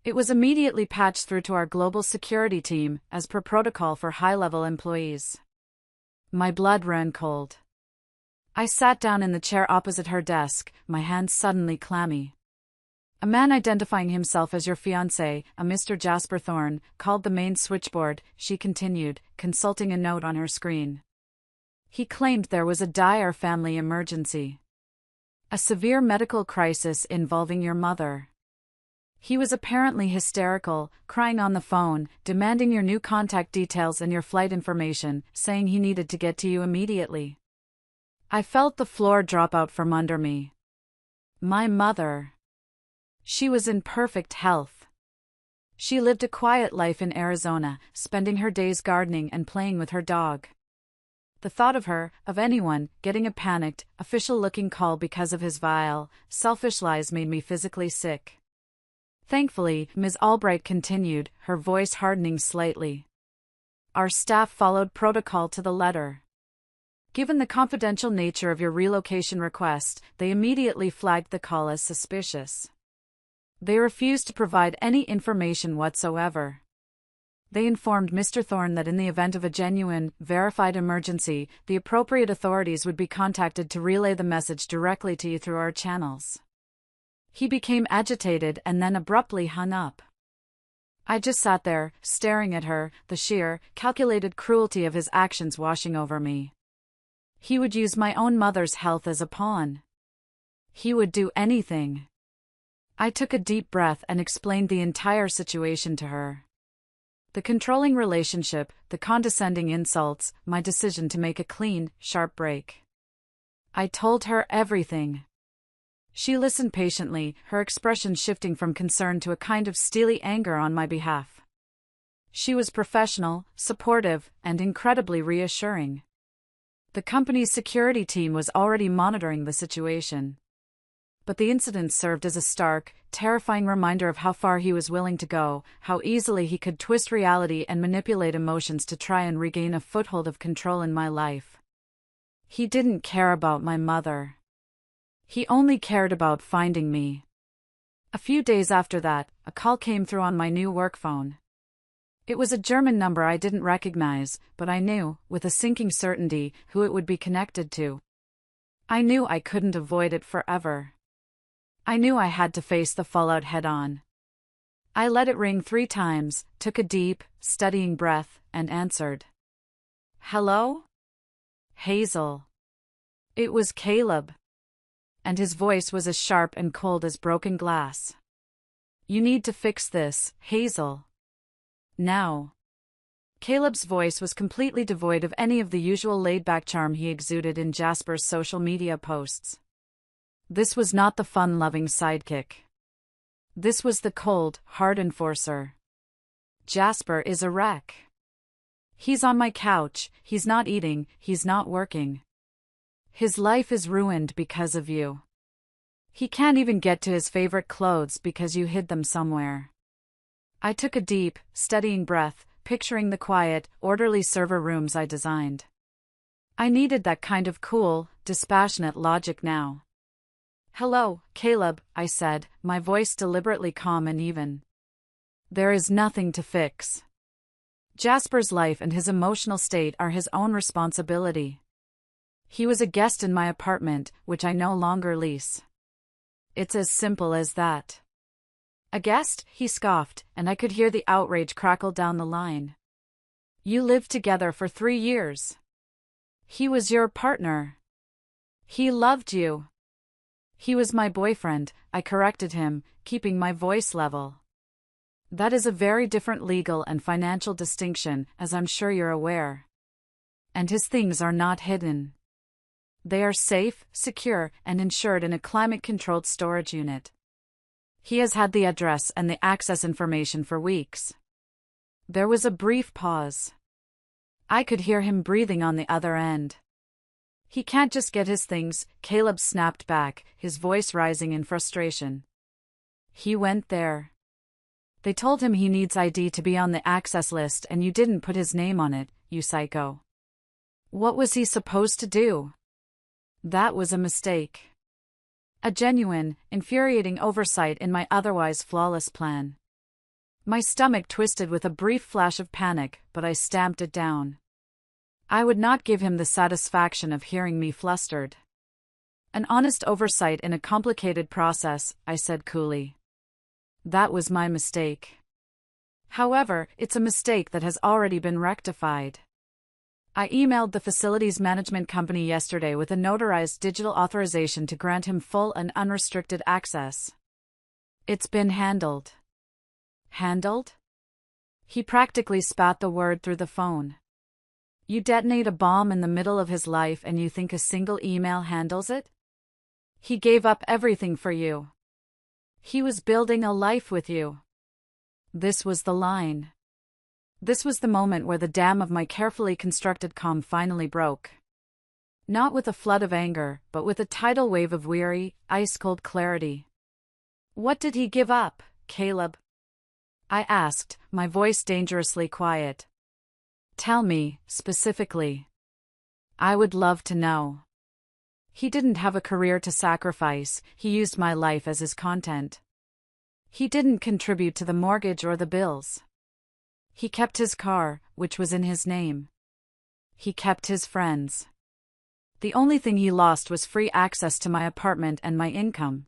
A: It was immediately patched through to our global security team, as per protocol for high-level employees." My blood ran cold. I sat down in the chair opposite her desk, my hands suddenly clammy. "A man identifying himself as your fiancé, a Mr. Jasper Thorne, called the main switchboard," she continued, consulting a note on her screen. "He claimed there was a dire family emergency. A severe medical crisis involving your mother. He was apparently hysterical, crying on the phone, demanding your new contact details and your flight information, saying he needed to get to you immediately." I felt the floor drop out from under me. My mother. She was in perfect health. She lived a quiet life in Arizona, spending her days gardening and playing with her dog. The thought of her, of anyone, getting a panicked, official-looking call because of his vile, selfish lies made me physically sick. Thankfully, Ms. Albright continued, her voice hardening slightly. Our staff followed protocol to the letter. Given the confidential nature of your relocation request, they immediately flagged the call as suspicious. They refused to provide any information whatsoever. They informed Mr. Thorne that in the event of a genuine, verified emergency, the appropriate authorities would be contacted to relay the message directly to you through our channels. He became agitated and then abruptly hung up. I just sat there, staring at her, the sheer, calculated cruelty of his actions washing over me. He would use my own mother's health as a pawn. He would do anything. I took a deep breath and explained the entire situation to her. The controlling relationship, the condescending insults, my decision to make a clean, sharp break. I told her everything. She listened patiently, her expression shifting from concern to a kind of steely anger on my behalf. She was professional, supportive, and incredibly reassuring. The company's security team was already monitoring the situation. But the incident served as a stark, terrifying reminder of how far he was willing to go, how easily he could twist reality and manipulate emotions to try and regain a foothold of control in my life. He didn't care about my mother. He only cared about finding me. A few days after that, a call came through on my new work phone. It was a German number I didn't recognize, but I knew, with a sinking certainty, who it would be connected to. I knew I couldn't avoid it forever. I knew I had to face the fallout head-on. I let it ring 3 times, took a deep, steadying breath, and answered. Hello? Hazel. It was Caleb. And his voice was as sharp and cold as broken glass. You need to fix this, Hazel. Now. Caleb's voice was completely devoid of any of the usual laid-back charm he exuded in Jasper's social media posts. This was not the fun-loving sidekick. This was the cold, hard enforcer. Jasper is a wreck. He's on my couch, he's not eating, he's not working. His life is ruined because of you. He can't even get to his favorite clothes because you hid them somewhere. I took a deep, steadying breath, picturing the quiet, orderly server rooms I designed. I needed that kind of cool, dispassionate logic now. Hello, Caleb, I said, my voice deliberately calm and even. There is nothing to fix. Jasper's life and his emotional state are his own responsibility. He was a guest in my apartment, which I no longer lease. It's as simple as that. A guest? He scoffed, and I could hear the outrage crackle down the line. You lived together for 3 years. He was your partner. He loved you. He was my boyfriend, I corrected him, keeping my voice level. That is a very different legal and financial distinction, as I'm sure you're aware. And his things are not hidden. They are safe, secure, and insured in a climate-controlled storage unit. He has had the address and the access information for weeks. There was a brief pause. I could hear him breathing on the other end. He can't just get his things, Caleb snapped back, his voice rising in frustration. He went there. They told him he needs ID to be on the access list and you didn't put his name on it, you psycho. What was he supposed to do? That was a mistake. A genuine, infuriating oversight in my otherwise flawless plan. My stomach twisted with a brief flash of panic, but I stamped it down. I would not give him the satisfaction of hearing me flustered. An honest oversight in a complicated process, I said coolly. That was my mistake. However, it's a mistake that has already been rectified. I emailed the facilities management company yesterday with a notarized digital authorization to grant him full and unrestricted access. It's been handled. Handled? He practically spat the word through the phone. You detonate a bomb in the middle of his life and you think a single email handles it? He gave up everything for you. He was building a life with you. This was the line. This was the moment where the dam of my carefully constructed calm finally broke. Not with a flood of anger, but with a tidal wave of weary, ice-cold clarity. What did he give up? Caleb? I asked, my voice dangerously quiet. Tell me, specifically. I would love to know. He didn't have a career to sacrifice, he used my life as his content. He didn't contribute to the mortgage or the bills. He kept his car, which was in his name. He kept his friends. The only thing he lost was free access to my apartment and my income.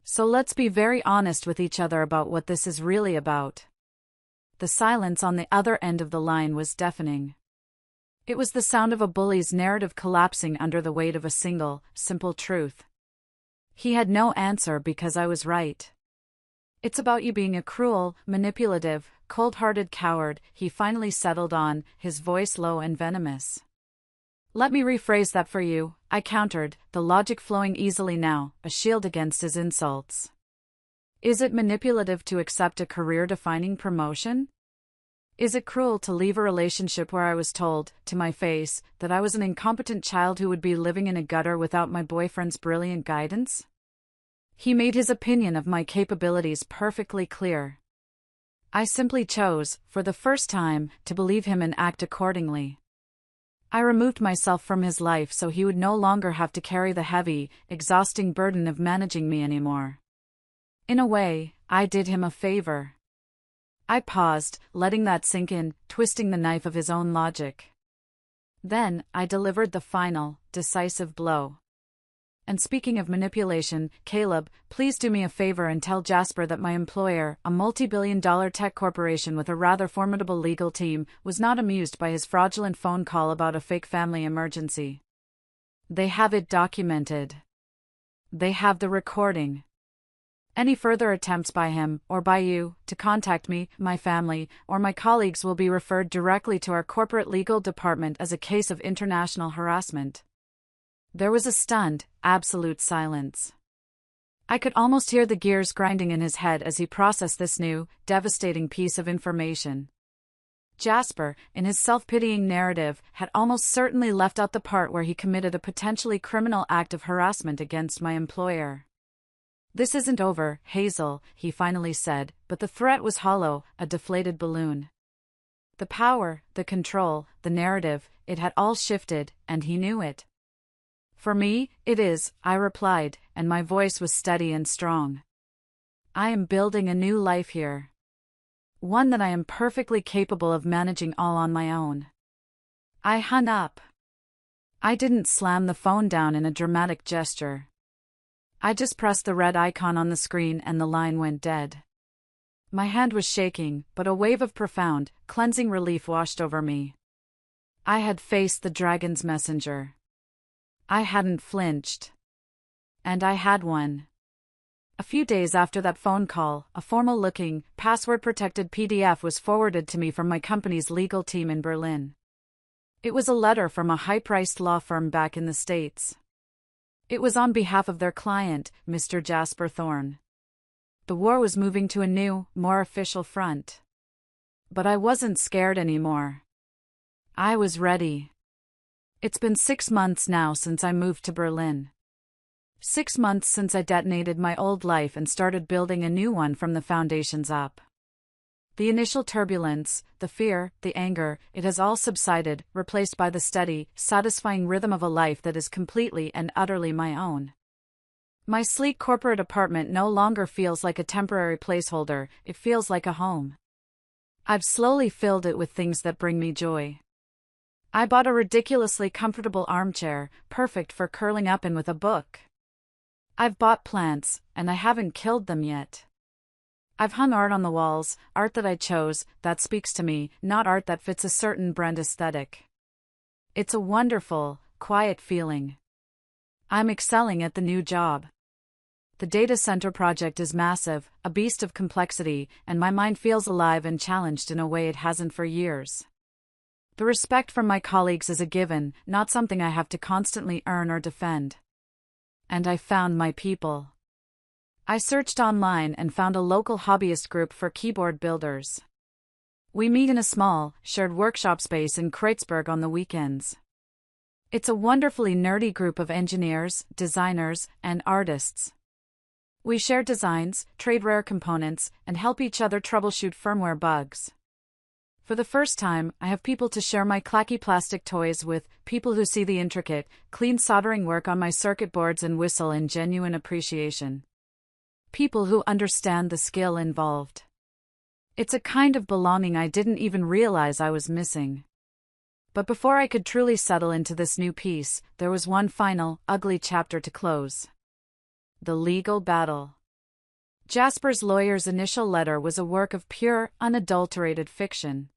A: So let's be very honest with each other about what this is really about. The silence on the other end of the line was deafening. It was the sound of a bully's narrative collapsing under the weight of a single, simple truth. He had no answer because I was right. It's about you being a cruel, manipulative, cold-hearted coward, he finally settled on, his voice low and venomous. Let me rephrase that for you, I countered, the logic flowing easily now, a shield against his insults. Is it manipulative to accept a career-defining promotion? Is it cruel to leave a relationship where I was told, to my face, that I was an incompetent child who would be living in a gutter without my boyfriend's brilliant guidance? He made his opinion of my capabilities perfectly clear. I simply chose, for the first time, to believe him and act accordingly. I removed myself from his life so he would no longer have to carry the heavy, exhausting burden of managing me anymore. In a way, I did him a favor. I paused, letting that sink in, twisting the knife of his own logic. Then, I delivered the final, decisive blow. And speaking of manipulation, Caleb, please do me a favor and tell Jasper that my employer, a multi-billion-dollar tech corporation with a rather formidable legal team, was not amused by his fraudulent phone call about a fake family emergency. They have it documented. They have the recording. Any further attempts by him, or by you, to contact me, my family, or my colleagues will be referred directly to our corporate legal department as a case of international harassment. There was a stunned, absolute silence. I could almost hear the gears grinding in his head as he processed this new, devastating piece of information. Jasper, in his self-pitying narrative, had almost certainly left out the part where he committed a potentially criminal act of harassment against my employer. This isn't over, Hazel, he finally said, but the threat was hollow, a deflated balloon. The power, the control, the narrative, it had all shifted, and he knew it. For me, it is, I replied, and my voice was steady and strong. I am building a new life here. One that I am perfectly capable of managing all on my own. I hung up. I didn't slam the phone down in a dramatic gesture. I just pressed the red icon on the screen and the line went dead. My hand was shaking, but a wave of profound, cleansing relief washed over me. I had faced the dragon's messenger. I hadn't flinched. And I had won. A few days after that phone call, a formal-looking, password-protected PDF was forwarded to me from my company's legal team in Berlin. It was a letter from a high-priced law firm back in the States. It was on behalf of their client, Mr. Jasper Thorne. The war was moving to a new, more official front. But I wasn't scared anymore. I was ready. It's been 6 months now since I moved to Berlin. 6 months since I detonated my old life and started building a new one from the foundations up. The initial turbulence, the fear, the anger, it has all subsided, replaced by the steady, satisfying rhythm of a life that is completely and utterly my own. My sleek corporate apartment no longer feels like a temporary placeholder, it feels like a home. I've slowly filled it with things that bring me joy. I bought a ridiculously comfortable armchair, perfect for curling up in with a book. I've bought plants, and I haven't killed them yet. I've hung art on the walls, art that I chose, that speaks to me, not art that fits a certain brand aesthetic. It's a wonderful, quiet feeling. I'm excelling at the new job. The data center project is massive, a beast of complexity, and my mind feels alive and challenged in a way it hasn't for years. The respect from my colleagues is a given, not something I have to constantly earn or defend. And I found my people. I searched online and found a local hobbyist group for keyboard builders. We meet in a small, shared workshop space in Kreutzberg on the weekends. It's a wonderfully nerdy group of engineers, designers, and artists. We share designs, trade rare components, and help each other troubleshoot firmware bugs. For the first time, I have people to share my clacky plastic toys with, people who see the intricate, clean soldering work on my circuit boards and whistle in genuine appreciation. People who understand the skill involved. It's a kind of belonging I didn't even realize I was missing. But before I could truly settle into this new piece, there was one final, ugly chapter to close. The legal battle. Jasper's lawyer's initial letter was a work of pure, unadulterated fiction.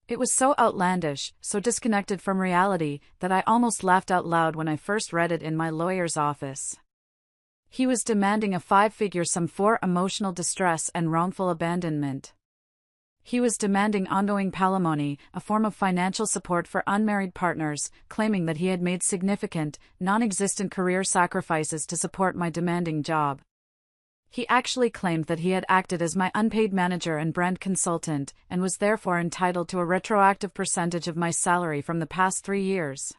A: It was so outlandish, so disconnected from reality, that I almost laughed out loud when I first read it in my lawyer's office. He was demanding a 5-figure sum for emotional distress and wrongful abandonment. He was demanding ongoing palimony, a form of financial support for unmarried partners, claiming that he had made significant, non-existent career sacrifices to support my demanding job. He actually claimed that he had acted as my unpaid manager and brand consultant, and was therefore entitled to a retroactive percentage of my salary from the past 3 years.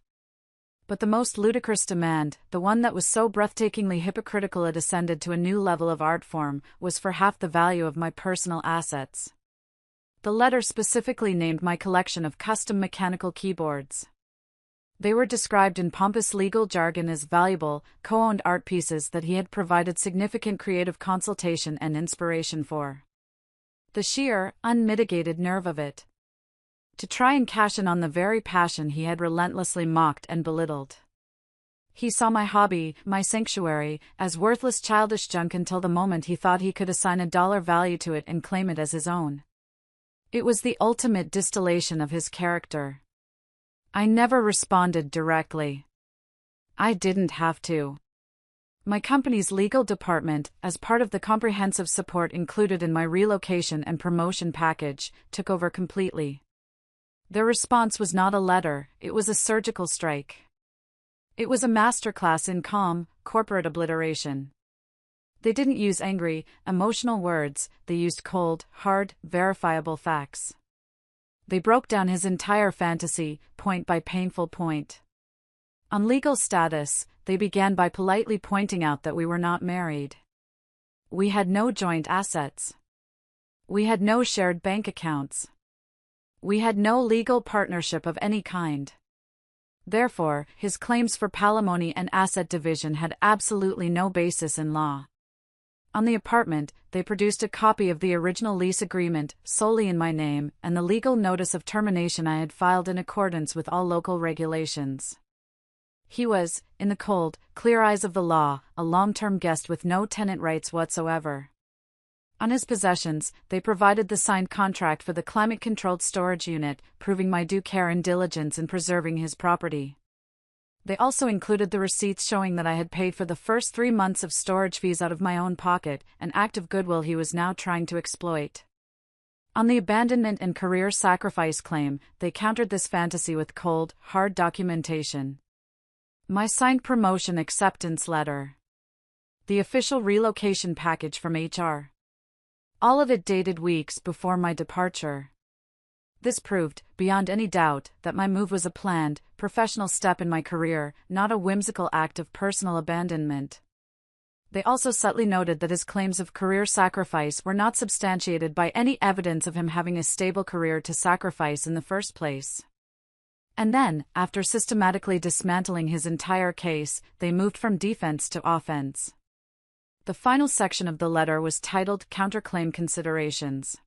A: But the most ludicrous demand, the one that was so breathtakingly hypocritical it ascended to a new level of art form, was for half the value of my personal assets. The letter specifically named my collection of custom mechanical keyboards. They were described in pompous legal jargon as valuable, co-owned art pieces that he had provided significant creative consultation and inspiration for. The sheer, unmitigated nerve of it. To try and cash in on the very passion he had relentlessly mocked and belittled. He saw my hobby, my sanctuary, as worthless childish junk until the moment he thought he could assign a dollar value to it and claim it as his own. It was the ultimate distillation of his character. I never responded directly. I didn't have to. My company's legal department, as part of the comprehensive support included in my relocation and promotion package, took over completely. Their response was not a letter, it was a surgical strike. It was a masterclass in calm, corporate obliteration. They didn't use angry, emotional words, they used cold, hard, verifiable facts. They broke down his entire fantasy, point by painful point. On legal status, they began by politely pointing out that we were not married. We had no joint assets. We had no shared bank accounts. We had no legal partnership of any kind. Therefore, his claims for palimony and asset division had absolutely no basis in law. On the apartment, they produced a copy of the original lease agreement, solely in my name, and the legal notice of termination I had filed in accordance with all local regulations. He was, in the cold, clear eyes of the law, a long-term guest with no tenant rights whatsoever. On his possessions, they provided the signed contract for the climate-controlled storage unit, proving my due care and diligence in preserving his property. They also included the receipts showing that I had paid for the first 3 months of storage fees out of my own pocket, an act of goodwill he was now trying to exploit. On the abandonment and career sacrifice claim, they countered this fantasy with cold, hard documentation. My signed promotion acceptance letter. The official relocation package from HR. All of it dated weeks before my departure. This proved, beyond any doubt, that my move was a planned, professional step in my career, not a whimsical act of personal abandonment. They also subtly noted that his claims of career sacrifice were not substantiated by any evidence of him having a stable career to sacrifice in the first place. And then, after systematically dismantling his entire case, they moved from defense to offense. The final section of the letter was titled Counterclaim Considerations.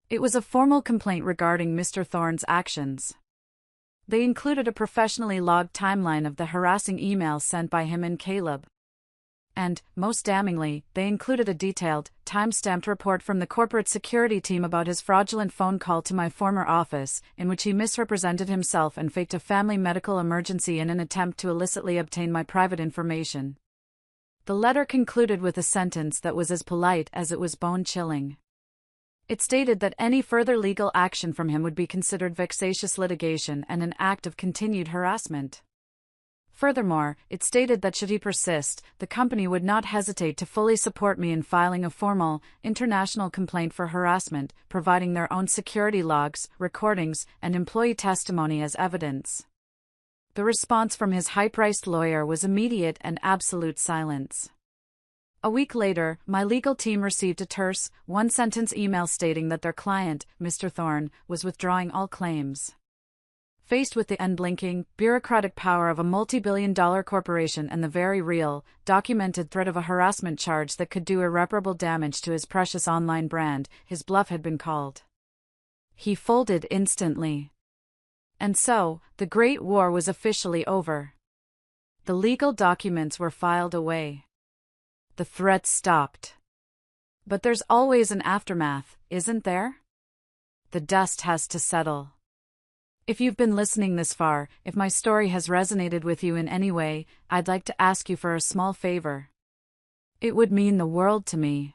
A: It was a formal complaint regarding Mr. Thorne's actions. They included a professionally logged timeline of the harassing emails sent by him and Caleb. And, most damningly, they included a detailed, time-stamped report from the corporate security team about his fraudulent phone call to my former office, in which he misrepresented himself and faked a family medical emergency in an attempt to illicitly obtain my private information. The letter concluded with a sentence that was as polite as it was bone-chilling. It stated that any further legal action from him would be considered vexatious litigation and an act of continued harassment. Furthermore, it stated that should he persist, the company would not hesitate to fully support me in filing a formal, international complaint for harassment, providing their own security logs, recordings, and employee testimony as evidence. The response from his high-priced lawyer was immediate and absolute silence. A week later, my legal team received a terse, one-sentence email stating that their client, Mr. Thorne, was withdrawing all claims. Faced with the unblinking, bureaucratic power of a multi-billion-dollar corporation and the very real, documented threat of a harassment charge that could do irreparable damage to his precious online brand, his bluff had been called. He folded instantly. And so, the Great War was officially over. The legal documents were filed away. The threats stopped. But there's always an aftermath, isn't there? The dust has to settle. If you've been listening this far, if my story has resonated with you in any way, I'd like to ask you for a small favor. It would mean the world to me.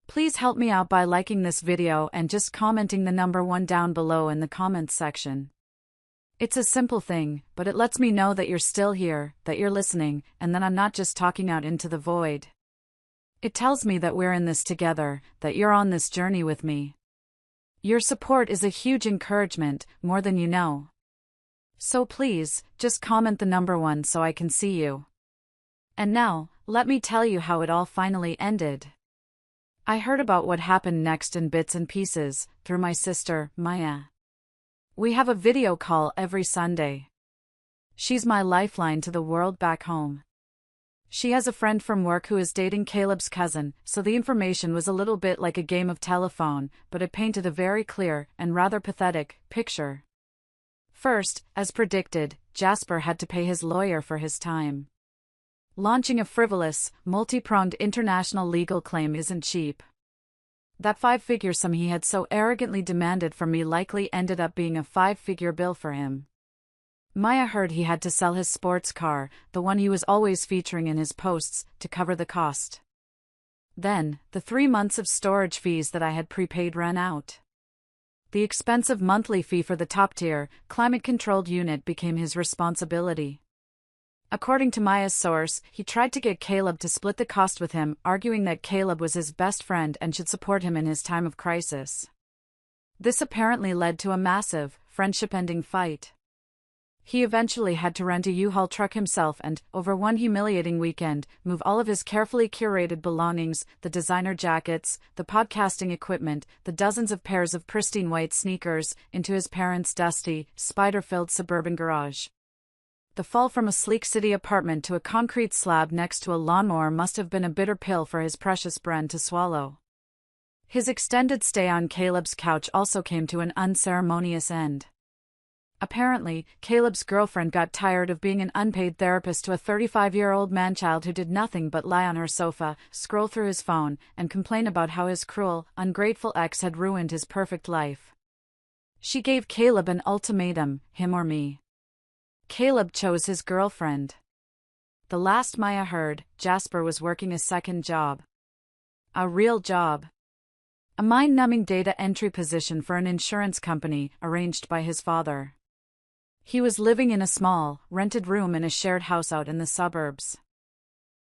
A: Please help me out by liking this video and just commenting the number 1 down below in the comments section. It's a simple thing, but it lets me know that you're still here, that you're listening, and that I'm not just talking out into the void. It tells me that we're in this together, that you're on this journey with me. Your support is a huge encouragement, more than you know. So please, just comment the number 1 so I can see you. And now, let me tell you how it all finally ended. I heard about what happened next in bits and pieces, through my sister, Maya. We have a video call every Sunday. She's my lifeline to the world back home. She has a friend from work who is dating Caleb's cousin, so the information was a little bit like a game of telephone, but it painted a very clear, and rather pathetic, picture. First, as predicted, Jasper had to pay his lawyer for his time. Launching a frivolous, multi-pronged international legal claim isn't cheap. That 5-figure sum he had so arrogantly demanded from me likely ended up being a 5-figure bill for him. Maya heard he had to sell his sports car, the one he was always featuring in his posts, to cover the cost. Then, the 3 months of storage fees that I had prepaid ran out. The expensive monthly fee for the top-tier, climate-controlled unit became his responsibility. According to Maya's source, he tried to get Caleb to split the cost with him, arguing that Caleb was his best friend and should support him in his time of crisis. This apparently led to a massive, friendship-ending fight. He eventually had to rent a U-Haul truck himself and, over one humiliating weekend, move all of his carefully curated belongings, the designer jackets, the podcasting equipment, the dozens of pairs of pristine white sneakers, into his parents' dusty, spider-filled suburban garage. The fall from a sleek city apartment to a concrete slab next to a lawnmower must have been a bitter pill for his precious Bren to swallow. His extended stay on Caleb's couch also came to an unceremonious end. Apparently, Caleb's girlfriend got tired of being an unpaid therapist to a 35-year-old man-child who did nothing but lie on her sofa, scroll through his phone, and complain about how his cruel, ungrateful ex had ruined his perfect life. She gave Caleb an ultimatum, him or me. Caleb chose his girlfriend. The last Maya heard, Jasper was working a second job. A real job. A mind-numbing data entry position for an insurance company, arranged by his father. He was living in a small, rented room in a shared house out in the suburbs.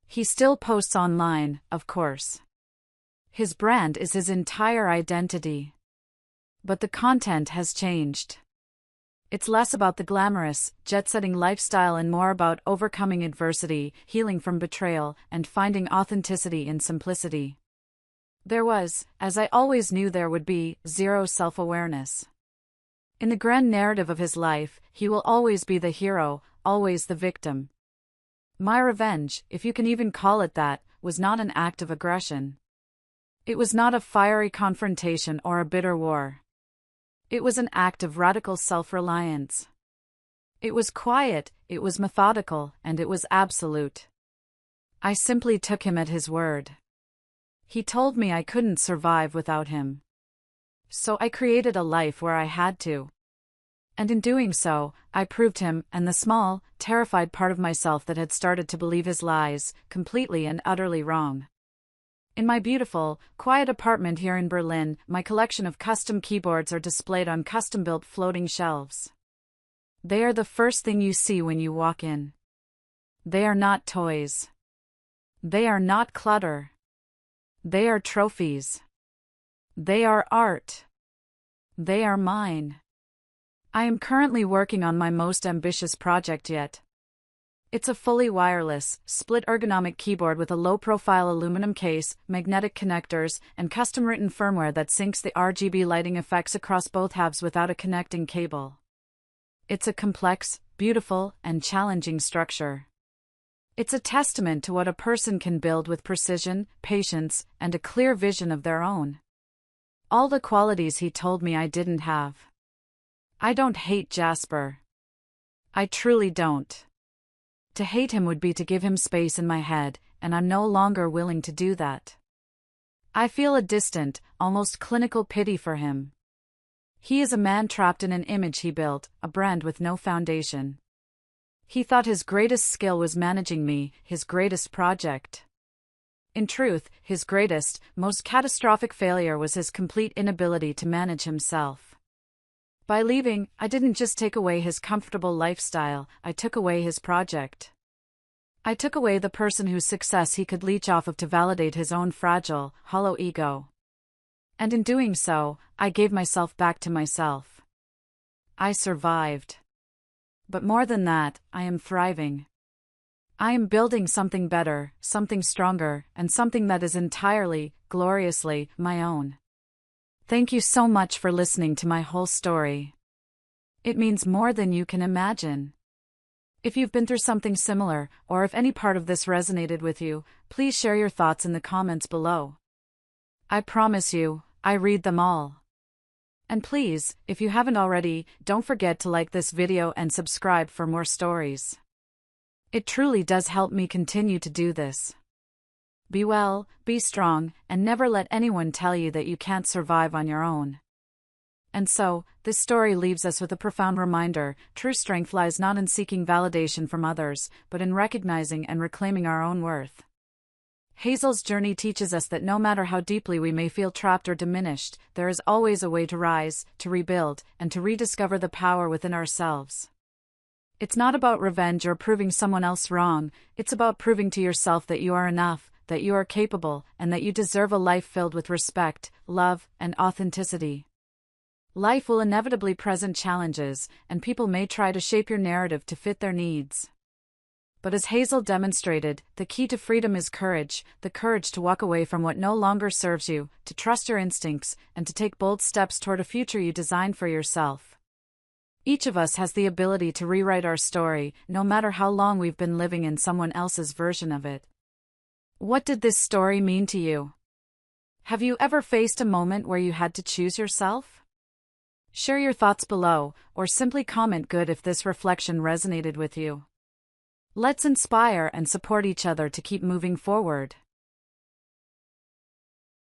A: He still posts online, of course. His brand is his entire identity. But the content has changed. It's less about the glamorous, jet-setting lifestyle and more about overcoming adversity, healing from betrayal, and finding authenticity in simplicity. There was, as I always knew there would be, zero self-awareness. In the grand narrative of his life, he will always be the hero, always the victim. My revenge, if you can even call it that, was not an act of aggression. It was not a fiery confrontation or a bitter war. It was an act of radical self-reliance. It was quiet, it was methodical, and it was absolute. I simply took him at his word. He told me I couldn't survive without him. So I created a life where I had to. And in doing so, I proved him, and the small, terrified part of myself that had started to believe his lies, completely and utterly wrong. In my beautiful, quiet apartment here in Berlin, my collection of custom keyboards are displayed on custom-built floating shelves. They are the first thing you see when you walk in. They are not toys. They are not clutter. They are trophies. They are art. They are mine. I am currently working on my most ambitious project yet. It's a fully wireless, split ergonomic keyboard with a low-profile aluminum case, magnetic connectors, and custom-written firmware that syncs the RGB lighting effects across both halves without a connecting cable. It's a complex, beautiful, and challenging structure. It's a testament to what a person can build with precision, patience, and a clear vision of their own. All the qualities he told me I didn't have. I don't hate Jasper. I truly don't. To hate him would be to give him space in my head, and I'm no longer willing to do that. I feel a distant, almost clinical pity for him. He is a man trapped in an image he built, a brand with no foundation. He thought his greatest skill was managing me, his greatest project. In truth, his greatest, most catastrophic failure was his complete inability to manage himself. By leaving, I didn't just take away his comfortable lifestyle, I took away his project. I took away the person whose success he could leech off of to validate his own fragile, hollow ego. And in doing so, I gave myself back to myself. I survived. But more than that, I am thriving. I am building something better, something stronger, and something that is entirely, gloriously, my own. Thank you so much for listening to my whole story. It means more than you can imagine. If you've been through something similar, or if any part of this resonated with you, please share your thoughts in the comments below. I promise you, I read them all. And please, if you haven't already, don't forget to like this video and subscribe for more stories. It truly does help me continue to do this. Be well, be strong, and never let anyone tell you that you can't survive on your own. And so, this story leaves us with a profound reminder: true strength lies not in seeking validation from others, but in recognizing and reclaiming our own worth. Hazel's journey teaches us that no matter how deeply we may feel trapped or diminished, there is always a way to rise, to rebuild, and to rediscover the power within ourselves. It's not about revenge or proving someone else wrong, it's about proving to yourself that you are enough, that you are capable, and that you deserve a life filled with respect, love, and authenticity. Life will inevitably present challenges, and people may try to shape your narrative to fit their needs. But as Hazel demonstrated, the key to freedom is courage, the courage to walk away from what no longer serves you, to trust your instincts, and to take bold steps toward a future you designed for yourself. Each of us has the ability to rewrite our story, no matter how long we've been living in someone else's version of it. What did this story mean to you? Have you ever faced a moment where you had to choose yourself? Share your thoughts below, or simply comment good if this reflection resonated with you. Let's inspire and support each other to keep moving forward.